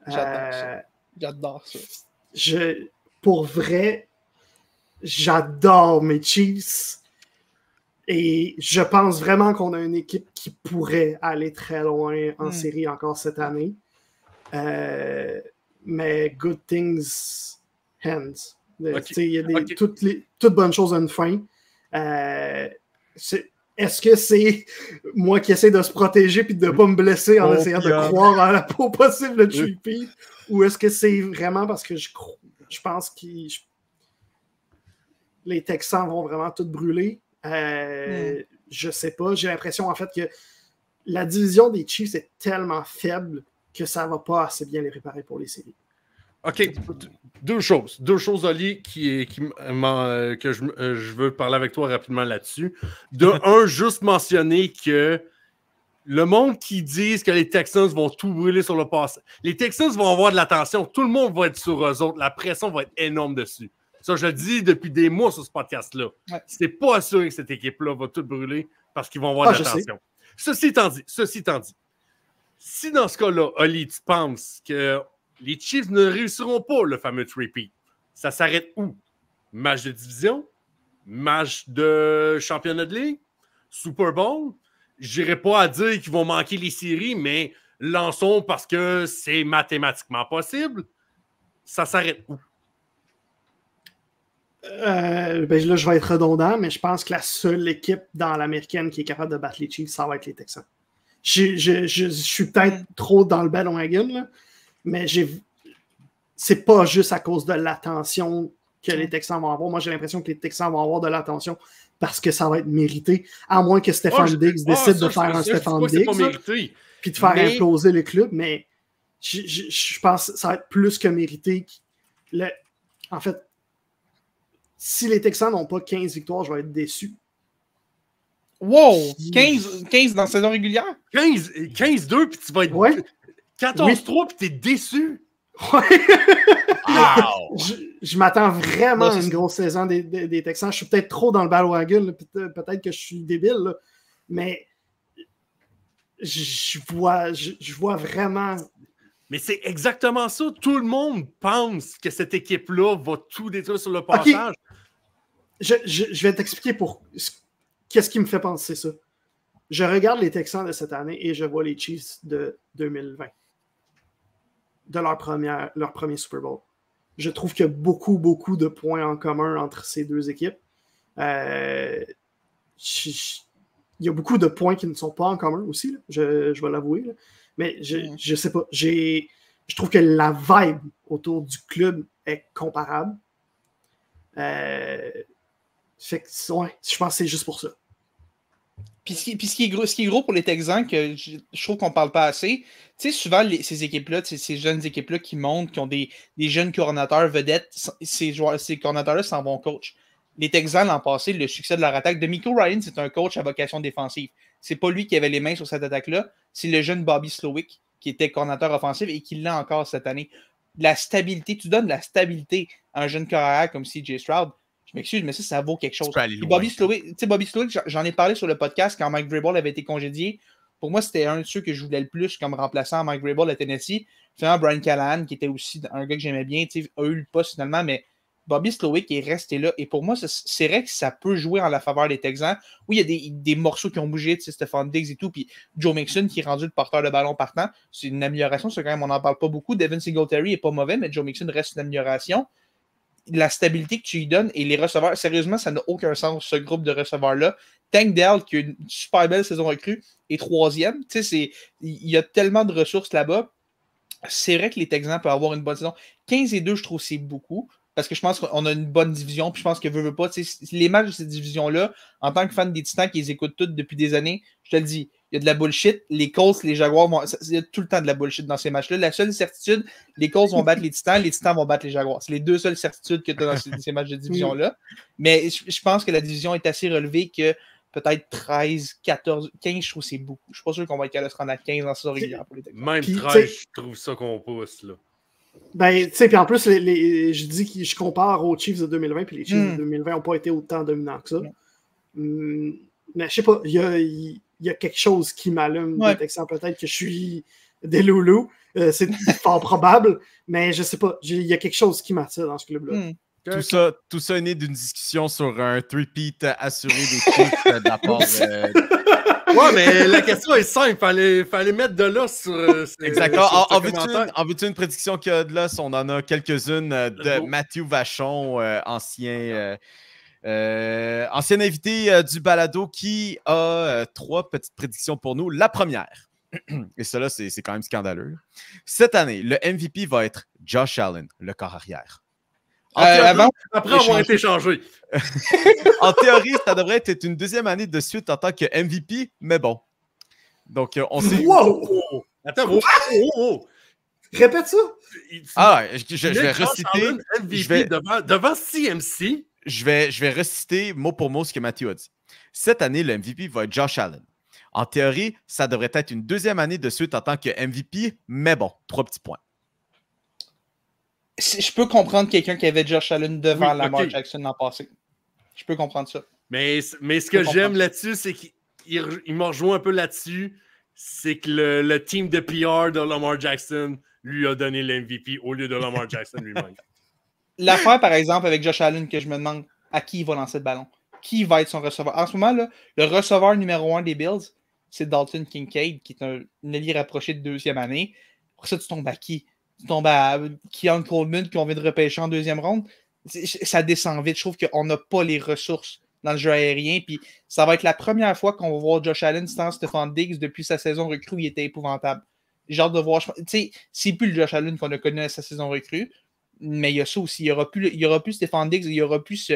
J'adore ça. J'adore ça. Pour vrai, j'adore mes Chiefs. Et je pense vraiment qu'on a une équipe qui pourrait aller très loin en série encore cette année. Mais good things hands. Il y a toutes bonnes choses à une fin. Est-ce que c'est moi qui essaie de se protéger et de ne pas me blesser en essayant de croire à la peau possible de Trippy? Ou est-ce que c'est vraiment parce que je pense que les Texans vont vraiment tout brûler? Je sais pas. J'ai l'impression en fait que la division des Chiefs est tellement faible que ça va pas assez bien les préparer pour les séries. OK. Deux choses, Oli, que je veux parler avec toi rapidement là-dessus. De un, juste mentionner que le monde qui dit que les Texans vont tout brûler sur le passé, les Texans vont avoir de l'attention, tout le monde va être sur eux autres, la pression va être énorme dessus. Ça, je le dis depuis des mois sur ce podcast-là. Ouais. C'est pas assuré que cette équipe-là va tout brûler parce qu'ils vont avoir de l'attention. Ceci étant dit, si dans ce cas-là, Oli, tu penses que les Chiefs ne réussiront pas le fameux three-peat, ça s'arrête où? Match de division? Match de championnat de ligue? Super Bowl? Je n'irai pas à dire qu'ils vont manquer les séries, mais lançons parce que c'est mathématiquement possible. Ça s'arrête où? Là, je vais être redondant, mais je pense que la seule équipe dans l'américaine qui est capable de battre les Chiefs, ça va être les Texans. Je suis peut-être trop dans le bandwagon, là, mais c'est pas juste à cause de l'attention que les Texans vont avoir. Moi, j'ai l'impression que les Texans vont avoir de l'attention parce que ça va être mérité, à moins que Stefan Diggs décide de faire un Stefan Diggs puis de faire imploser le club, mais je pense que ça va être plus que mérité. En fait, si les Texans n'ont pas 15 victoires, je vais être déçu. Wow! 15 dans la saison régulière? 15-2, puis tu vas être 14-3, puis t'es déçu. Ouais. Wow. Je m'attends vraiment à une grosse saison des Texans. Je suis peut-être trop dans le bandwagon, peut-être que je suis débile, là. Mais je vois vraiment... Mais c'est exactement ça. Tout le monde pense que cette équipe-là va tout détruire sur le passage. Okay. Je vais t'expliquer qu'est-ce qui me fait penser ça. Je regarde les Texans de cette année et je vois les Chiefs de 2020. De leur premier Super Bowl. Je trouve qu'il y a beaucoup, beaucoup de points en commun entre ces deux équipes. Il y a beaucoup de points qui ne sont pas en commun aussi, là. Je vais l'avouer. Là. Mais je sais pas. Je trouve que la vibe autour du club est comparable. Fait que, ouais, je pense que c'est juste pour ça. Puis ce qui est gros pour les Texans, que je trouve qu'on ne parle pas assez, tu sais, souvent, ces équipes-là, ces jeunes équipes-là qui montent, qui ont des jeunes coordinateurs vedettes, ces coordinateurs-là s'en vont coach. Les Texans, l'an passé, le succès de leur attaque, DeMeco Ryans, c'est un coach à vocation défensive. C'est pas lui qui avait les mains sur cette attaque-là, c'est le jeune Bobby Slowick qui était coordinateur offensif et qui l'a encore cette année. La stabilité, tu donnes de la stabilité à un jeune carrière comme CJ Stroud. Je m'excuse, mais ça vaut quelque chose. Bobby Slowick, j'en ai parlé sur le podcast quand Mike Vrabel avait été congédié. Pour moi, c'était un de ceux que je voulais le plus comme remplaçant à Mike Vrabel à Tennessee. Finalement, Brian Callahan, qui était aussi un gars que j'aimais bien, a eu le poste finalement, mais Bobby Slowick est resté là. Et pour moi, c'est vrai que ça peut jouer en la faveur des Texans. Oui, il y a des morceaux qui ont bougé, Stephon Diggs et tout, puis Joe Mixon qui est rendu le porteur de ballon partant. C'est une amélioration, c'est quand même, on n'en parle pas beaucoup. Devin Singletary n'est pas mauvais, mais Joe Mixon reste une amélioration. La stabilité que tu lui donnes et les receveurs, sérieusement, ça n'a aucun sens, ce groupe de receveurs-là. Tank Dell, qui a une super belle saison recrue, est troisième. Il y a tellement de ressources là-bas. C'est vrai que les Texans peuvent avoir une bonne saison. 15-2, je trouve, c'est beaucoup. Parce que je pense qu'on a une bonne division. Puis je pense que veut pas. Les matchs de cette division-là, en tant que fan des Titans qui les écoutent toutes depuis des années, je te le dis, il y a de la bullshit. Les Colts, les Jaguars, il y a tout le temps de la bullshit dans ces matchs-là. La seule certitude, les Colts vont battre les Titans vont battre les Jaguars. C'est les deux seules certitudes que tu as dans ces matchs de division-là. Mais je pense que la division est assez relevée que peut-être 13, 14, 15, je trouve que c'est beaucoup. Je suis pas sûr qu'on va être capable de se rendre à 15 dans saison régulière pour les Texans. Même 13, je trouve ça qu'on pousse, là. Ben, tu sais, puis en plus, je dis que je compare aux Chiefs de 2020, puis les Chiefs de 2020 n'ont pas été autant dominants que ça. Mais je sais pas, il y a quelque chose qui m'allume des Texans, peut-être que je suis des loulous. C'est fort probable, mais je sais pas, il y a quelque chose qui m'attire dans ce club-là. Tout ça est né d'une discussion sur un three-peat assuré des Chiefs de la part Ouais, mais la question est simple. Fallait mettre de l'os sur. Exactement. En veux-tu une prédiction qu'il y a de l'os? On en a quelques-unes de Mathieu Vachon, ancien invité du balado, qui a 3 petites prédictions pour nous. La première, et cela, c'est quand même scandaleux. Cette année, le MVP va être Josh Allen, le corps arrière. Après avoir été changé. En théorie, ça devrait être une deuxième année de suite en tant que MVP, mais bon. Donc, on sait. Wow! Attends, Répète ça! Je vais reciter. MVP devant CMC. Je vais reciter mot pour mot ce que Mathieu a dit. Cette année, le MVP va être Josh Allen. En théorie, ça devrait être une deuxième année de suite en tant que MVP, mais bon, 3 petits points. Je peux comprendre quelqu'un qui avait Josh Allen devant Lamar Jackson l'an passé. Je peux comprendre ça. Mais ce que j'aime là-dessus, c'est qu'il m'a rejoint un peu là-dessus. C'est que le team de PR de Lamar Jackson lui a donné l'MVP au lieu de Lamar Jackson lui-même. L'affaire, par exemple, avec Josh Allen, que je me demande à qui il va lancer le ballon. Qui va être son receveur? En ce moment, là, le receveur numéro 1 des Bills, c'est Dalton Kincaid, qui est un allié rapproché de deuxième année. Pour ça, tu tombes à qui? Tu tombes à Keon Coleman qu'on vient de repêcher en deuxième ronde. Ça descend vite. Je trouve qu'on n'a pas les ressources dans le jeu aérien. Puis ça va être la première fois qu'on va voir Josh Allen sans Stephon Diggs depuis sa saison recrue. Il était épouvantable. J'ai hâte de voir. Tu sais, c'est plus le Josh Allen qu'on a connu à sa saison recrue. Mais il y a ça aussi. Il y aura plus Stephon Diggs. Il y aura plus.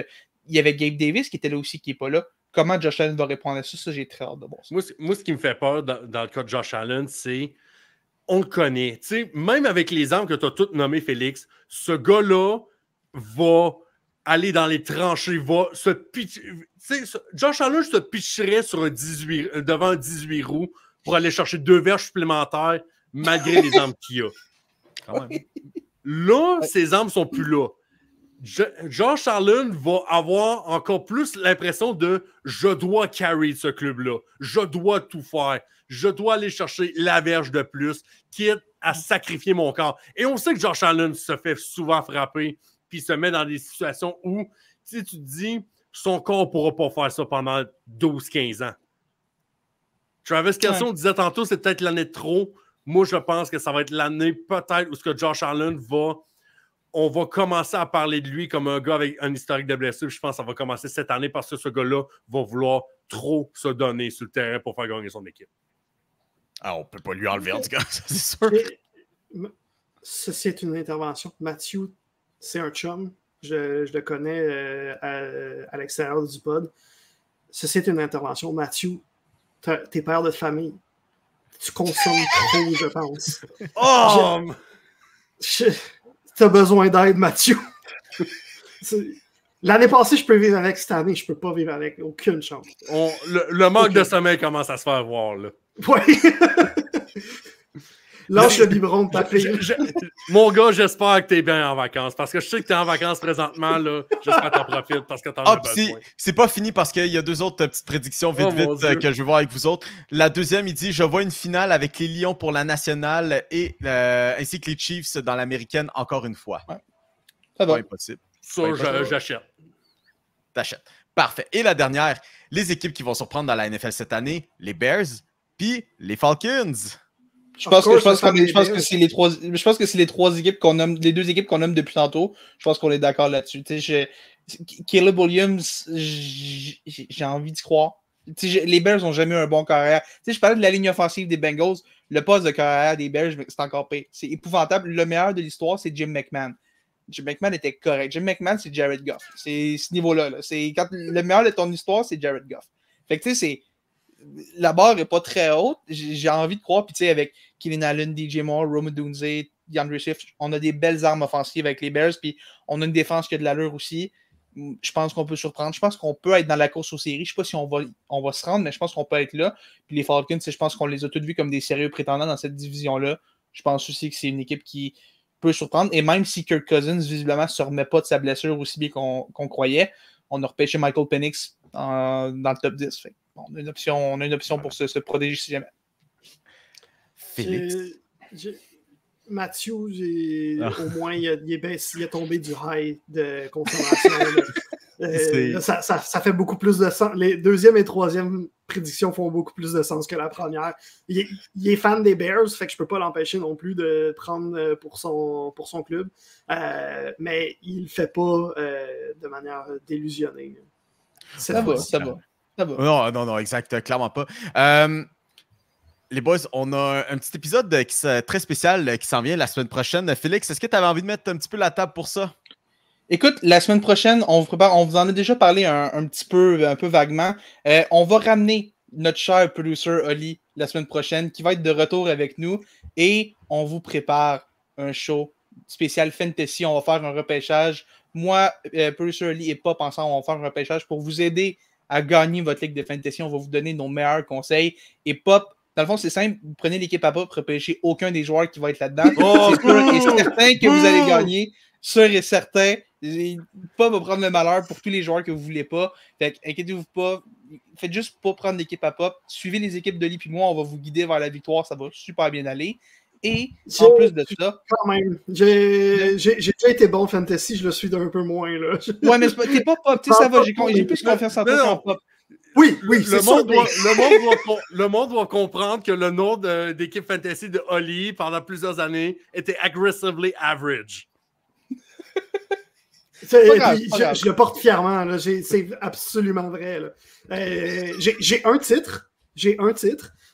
Il y avait Gabe Davis qui était là aussi, qui n'est pas là. Comment Josh Allen va répondre à ça? Ça, j'ai très hâte de voir ça. Moi, ce qui me fait peur dans le cas de Josh Allen, c'est on le connaît. Tu sais, même avec les armes que tu as toutes nommées, Félix, ce gars-là va aller dans les tranchées, va se pitcher. Josh Allen se pitcherait sur devant un 18 roues pour aller chercher 2 verges supplémentaires malgré les armes qu'il a. Quand même. Là, ces armes sont plus là. Josh Allen va avoir encore plus l'impression de « je dois carry ce club-là, je dois tout faire, je dois aller chercher la verge de plus, quitte à sacrifier mon corps. » Et on sait que Josh Allen se fait souvent frapper puis se met dans des situations où tu te dis son corps ne pourra pas faire ça pendant 12-15 ans. Travis Kelce disait tantôt c'est peut-être l'année de trop. Moi, je pense que ça va être l'année peut-être où ce que Josh Allen on va commencer à parler de lui comme un gars avec un historique de blessure. Je pense que ça va commencer cette année parce que ce gars-là va vouloir trop se donner sur le terrain pour faire gagner son équipe. Ah, on peut pas lui enlever, en tout cas, c'est sûr. Ça, c'est une intervention. Matthew, c'est un chum. Je le connais à l'extérieur du pod. Ça, c'est une intervention. Matthew, t'es père de famille. Tu consommes trop, je pense. Oh! T'as besoin d'aide, Mathieu. L'année passée, je peux vivre avec. Cette année, je peux pas vivre avec. Aucune chance. Le manque de sommeil commence à se faire voir, là. Oui. Lâche le biberon de ta fille. Mon gars, j'espère que t'es bien en vacances. Parce que je sais que t'es en vacances présentement, là. J'espère que t'en profites parce que t'en as besoin. C'est pas fini parce qu'il y a 2 autres petites prédictions vite que je vais voir avec vous autres. La deuxième, il dit « Je vois une finale avec les Lions pour la nationale et ainsi que les Chiefs dans l'américaine encore une fois. Ouais. » Ça va. Pas impossible. Ça, j'achète. T'achètes. Parfait. Et la dernière, les équipes qui vont surprendre dans la NFL cette année, les Bears puis les Falcons. Je pense que c'est les 3 équipes qu'on nomme, les 2 équipes qu'on nomme depuis tantôt. Je pense qu'on est d'accord là-dessus. Caleb Williams, j'ai envie d'y croire. Les Bears n'ont jamais eu un bon carrière. Je parlais de la ligne offensive des Bengals. Le poste de carrière des Bears, c'est encore pire. C'est épouvantable. Le meilleur de l'histoire, c'est Jim McMahon. Jim McMahon était correct. Jim McMahon, c'est Jared Goff. C'est ce niveau-là. Quand le meilleur de ton histoire, c'est Jared Goff. Fait que tu sais, la barre n'est pas très haute. J'ai envie de croire. Puis tu sais, avec Keenan Allen, DJ Moore, Rome Odunze, DeAndre Swift, on a des belles armes offensives avec les Bears. Puis on a une défense qui a de l'allure aussi. Je pense qu'on peut surprendre. Je pense qu'on peut être dans la course aux séries. Je ne sais pas si on va se rendre, mais je pense qu'on peut être là. Puis les Falcons, je pense qu'on les a tous vus comme des sérieux prétendants dans cette division-là. Je pense aussi que c'est une équipe qui peut surprendre. Et même si Kirk Cousins, visiblement, ne se remet pas de sa blessure aussi bien qu'on croyait, on a repêché Michael Penix dans le top 10. Fait. Bon, on a une option pour se protéger si jamais. Félix. Mathieu, au moins, il est tombé du high de consommation. Ça fait beaucoup plus de sens. Les deuxième et troisième prédictions font beaucoup plus de sens que la première. Il est fan des Bears, fait que je peux pas l'empêcher non plus de prendre pour son club. Mais il le fait pas de manière délusionnée. Ça va. Non, exact, clairement pas. Les boys, on a un petit épisode très spécial qui s'en vient la semaine prochaine. Félix, est-ce que tu avais envie de mettre un petit peu la table pour ça? Écoute, la semaine prochaine, on vous en a déjà parlé un peu vaguement. On va ramener notre cher producer Oli la semaine prochaine qui va être de retour avec nous et on vous prépare un show spécial fantasy. On va faire un repêchage. Moi, producer Oli et Pop ensemble, on va faire un repêchage pour vous aider à gagner votre ligue de fantasy. On va vous donner nos meilleurs conseils. Et Pop, dans le fond, c'est simple. Vous prenez l'équipe à Pop, repêchez aucun des joueurs qui va être là-dedans. C'est sûr et certain que vous allez gagner. Sûr et certain. Pop va prendre le malheur pour tous les joueurs que vous ne voulez pas. Fait inquiétez-vous pas. Faites juste pas prendre l'équipe à Pop. Suivez les équipes de Lee puis moi. On va vous guider vers la victoire. Ça va super bien aller. Et en plus de ça... Quand même. J'ai déjà été bon fantasy. Je le suis d'un peu moins. Là. Ouais, mais t'es pas Pop. Ça va. J'ai plus confiance en toi qu'en Pop. Oui, le monde doit comprendre que le nom d'équipe fantasy de Oli pendant plusieurs années était Aggressively Average. Je le porte fièrement. Là. C'est absolument vrai. J'ai un titre.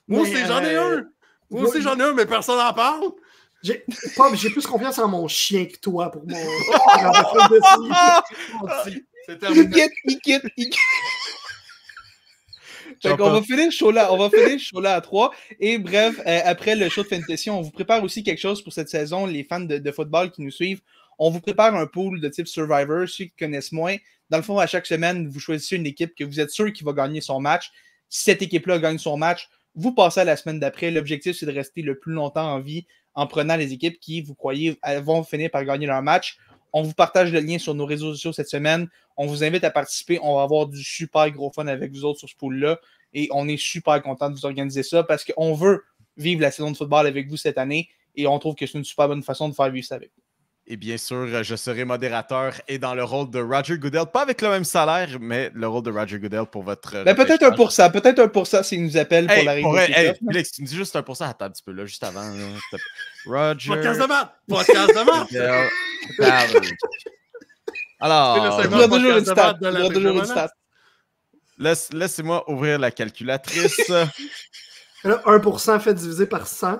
Moi aussi, j'en ai un. Moi aussi, j'en ai un, mais personne n'en parle. J'ai plus confiance en mon chien que toi pour mon... C'est terminé. Il quitte. On va finir le show là à 3. Et bref, après le show de fantasy, on vous prépare aussi quelque chose pour cette saison. Les fans de football qui nous suivent, On vous prépare un pool de type Survivor, ceux qui connaissent moins. Dans le fond, à chaque semaine, vous choisissez une équipe que vous êtes sûr qui va gagner son match. Si cette équipe-là gagne son match, vous passez à la semaine d'après. L'objectif, c'est de rester le plus longtemps en vie en prenant les équipes qui, vous croyez, vont finir par gagner leur match. On vous partage le lien sur nos réseaux sociaux cette semaine. On vous invite à participer. On va avoir du super gros fun avec vous autres sur ce pool-là. Et on est super content de vous organiser ça parce qu'on veut vivre la saison de football avec vous cette année. Et on trouve que c'est une super bonne façon de faire vivre ça avec vous. Et bien sûr, je serai modérateur et dans le rôle de Roger Goodell. Pas avec le même salaire, mais le rôle de Roger Goodell pour votre... Ben, peut-être 1%. Peut-être 1% s'il nous appelle pour la règle. Félix, tu me dis juste 1%. Attends un petit peu, là, juste avant. Là, Roger... Podcast de maths! Podcast de maths! Alors... Il y aura toujours une stat. Il y aura toujours une stat. Laissez-moi ouvrir la calculatrice. Là, 1% fait diviser par 100.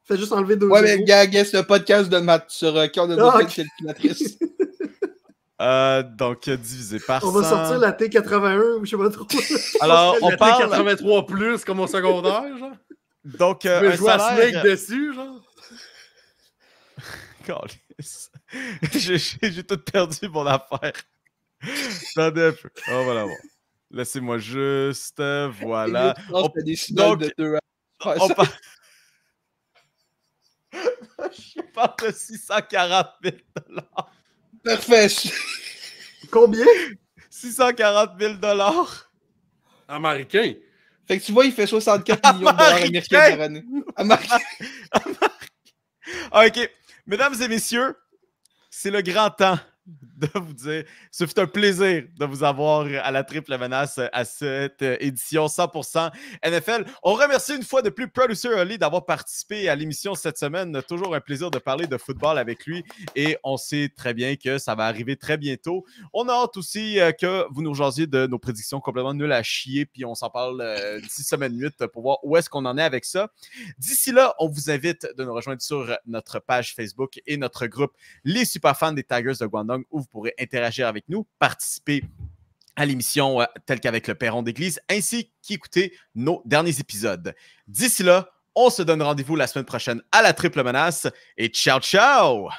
Fait juste enlever 2 Ouais, mais gars, c'est un podcast de maths sur quand on a fait calculatrice. Donc, divisé par 100. On va sortir la T81 ou je sais pas trop. Alors, on parle... La T83 plus comme au secondaire, genre. Donc, un salaire... dessus, genre. J'ai tout perdu mon affaire. Attendez un peu. On va l'avoir. Laissez-moi juste... voilà. Je parle de 640 000 $. Parfait. Combien? 640 000 $. Américain. Fait que tu vois, il fait 64 millions de dollars américains par année. Américain. OK. Mesdames et messieurs, c'est le grand temps de vous dire, ce fut un plaisir de vous avoir à la Triple Menace à cette édition 100% NFL. On remercie une fois de plus Producer Ali d'avoir participé à l'émission cette semaine. Toujours un plaisir de parler de football avec lui et on sait très bien que ça va arriver très bientôt. On a hâte aussi que vous nous jasiez de nos prédictions complètement nulles à chier puis on s'en parle d'ici semaine 8 pour voir où est-ce qu'on en est avec ça. D'ici là, on vous invite de nous rejoindre sur notre page Facebook et notre groupe Les Superfans des Tigers de Guangdong où vous pourrez interagir avec nous, participer à l'émission telle qu'avec le Perron d'Église, ainsi qu'écouter nos derniers épisodes. D'ici là, on se donne rendez-vous la semaine prochaine à la Triple Menace et ciao, ciao!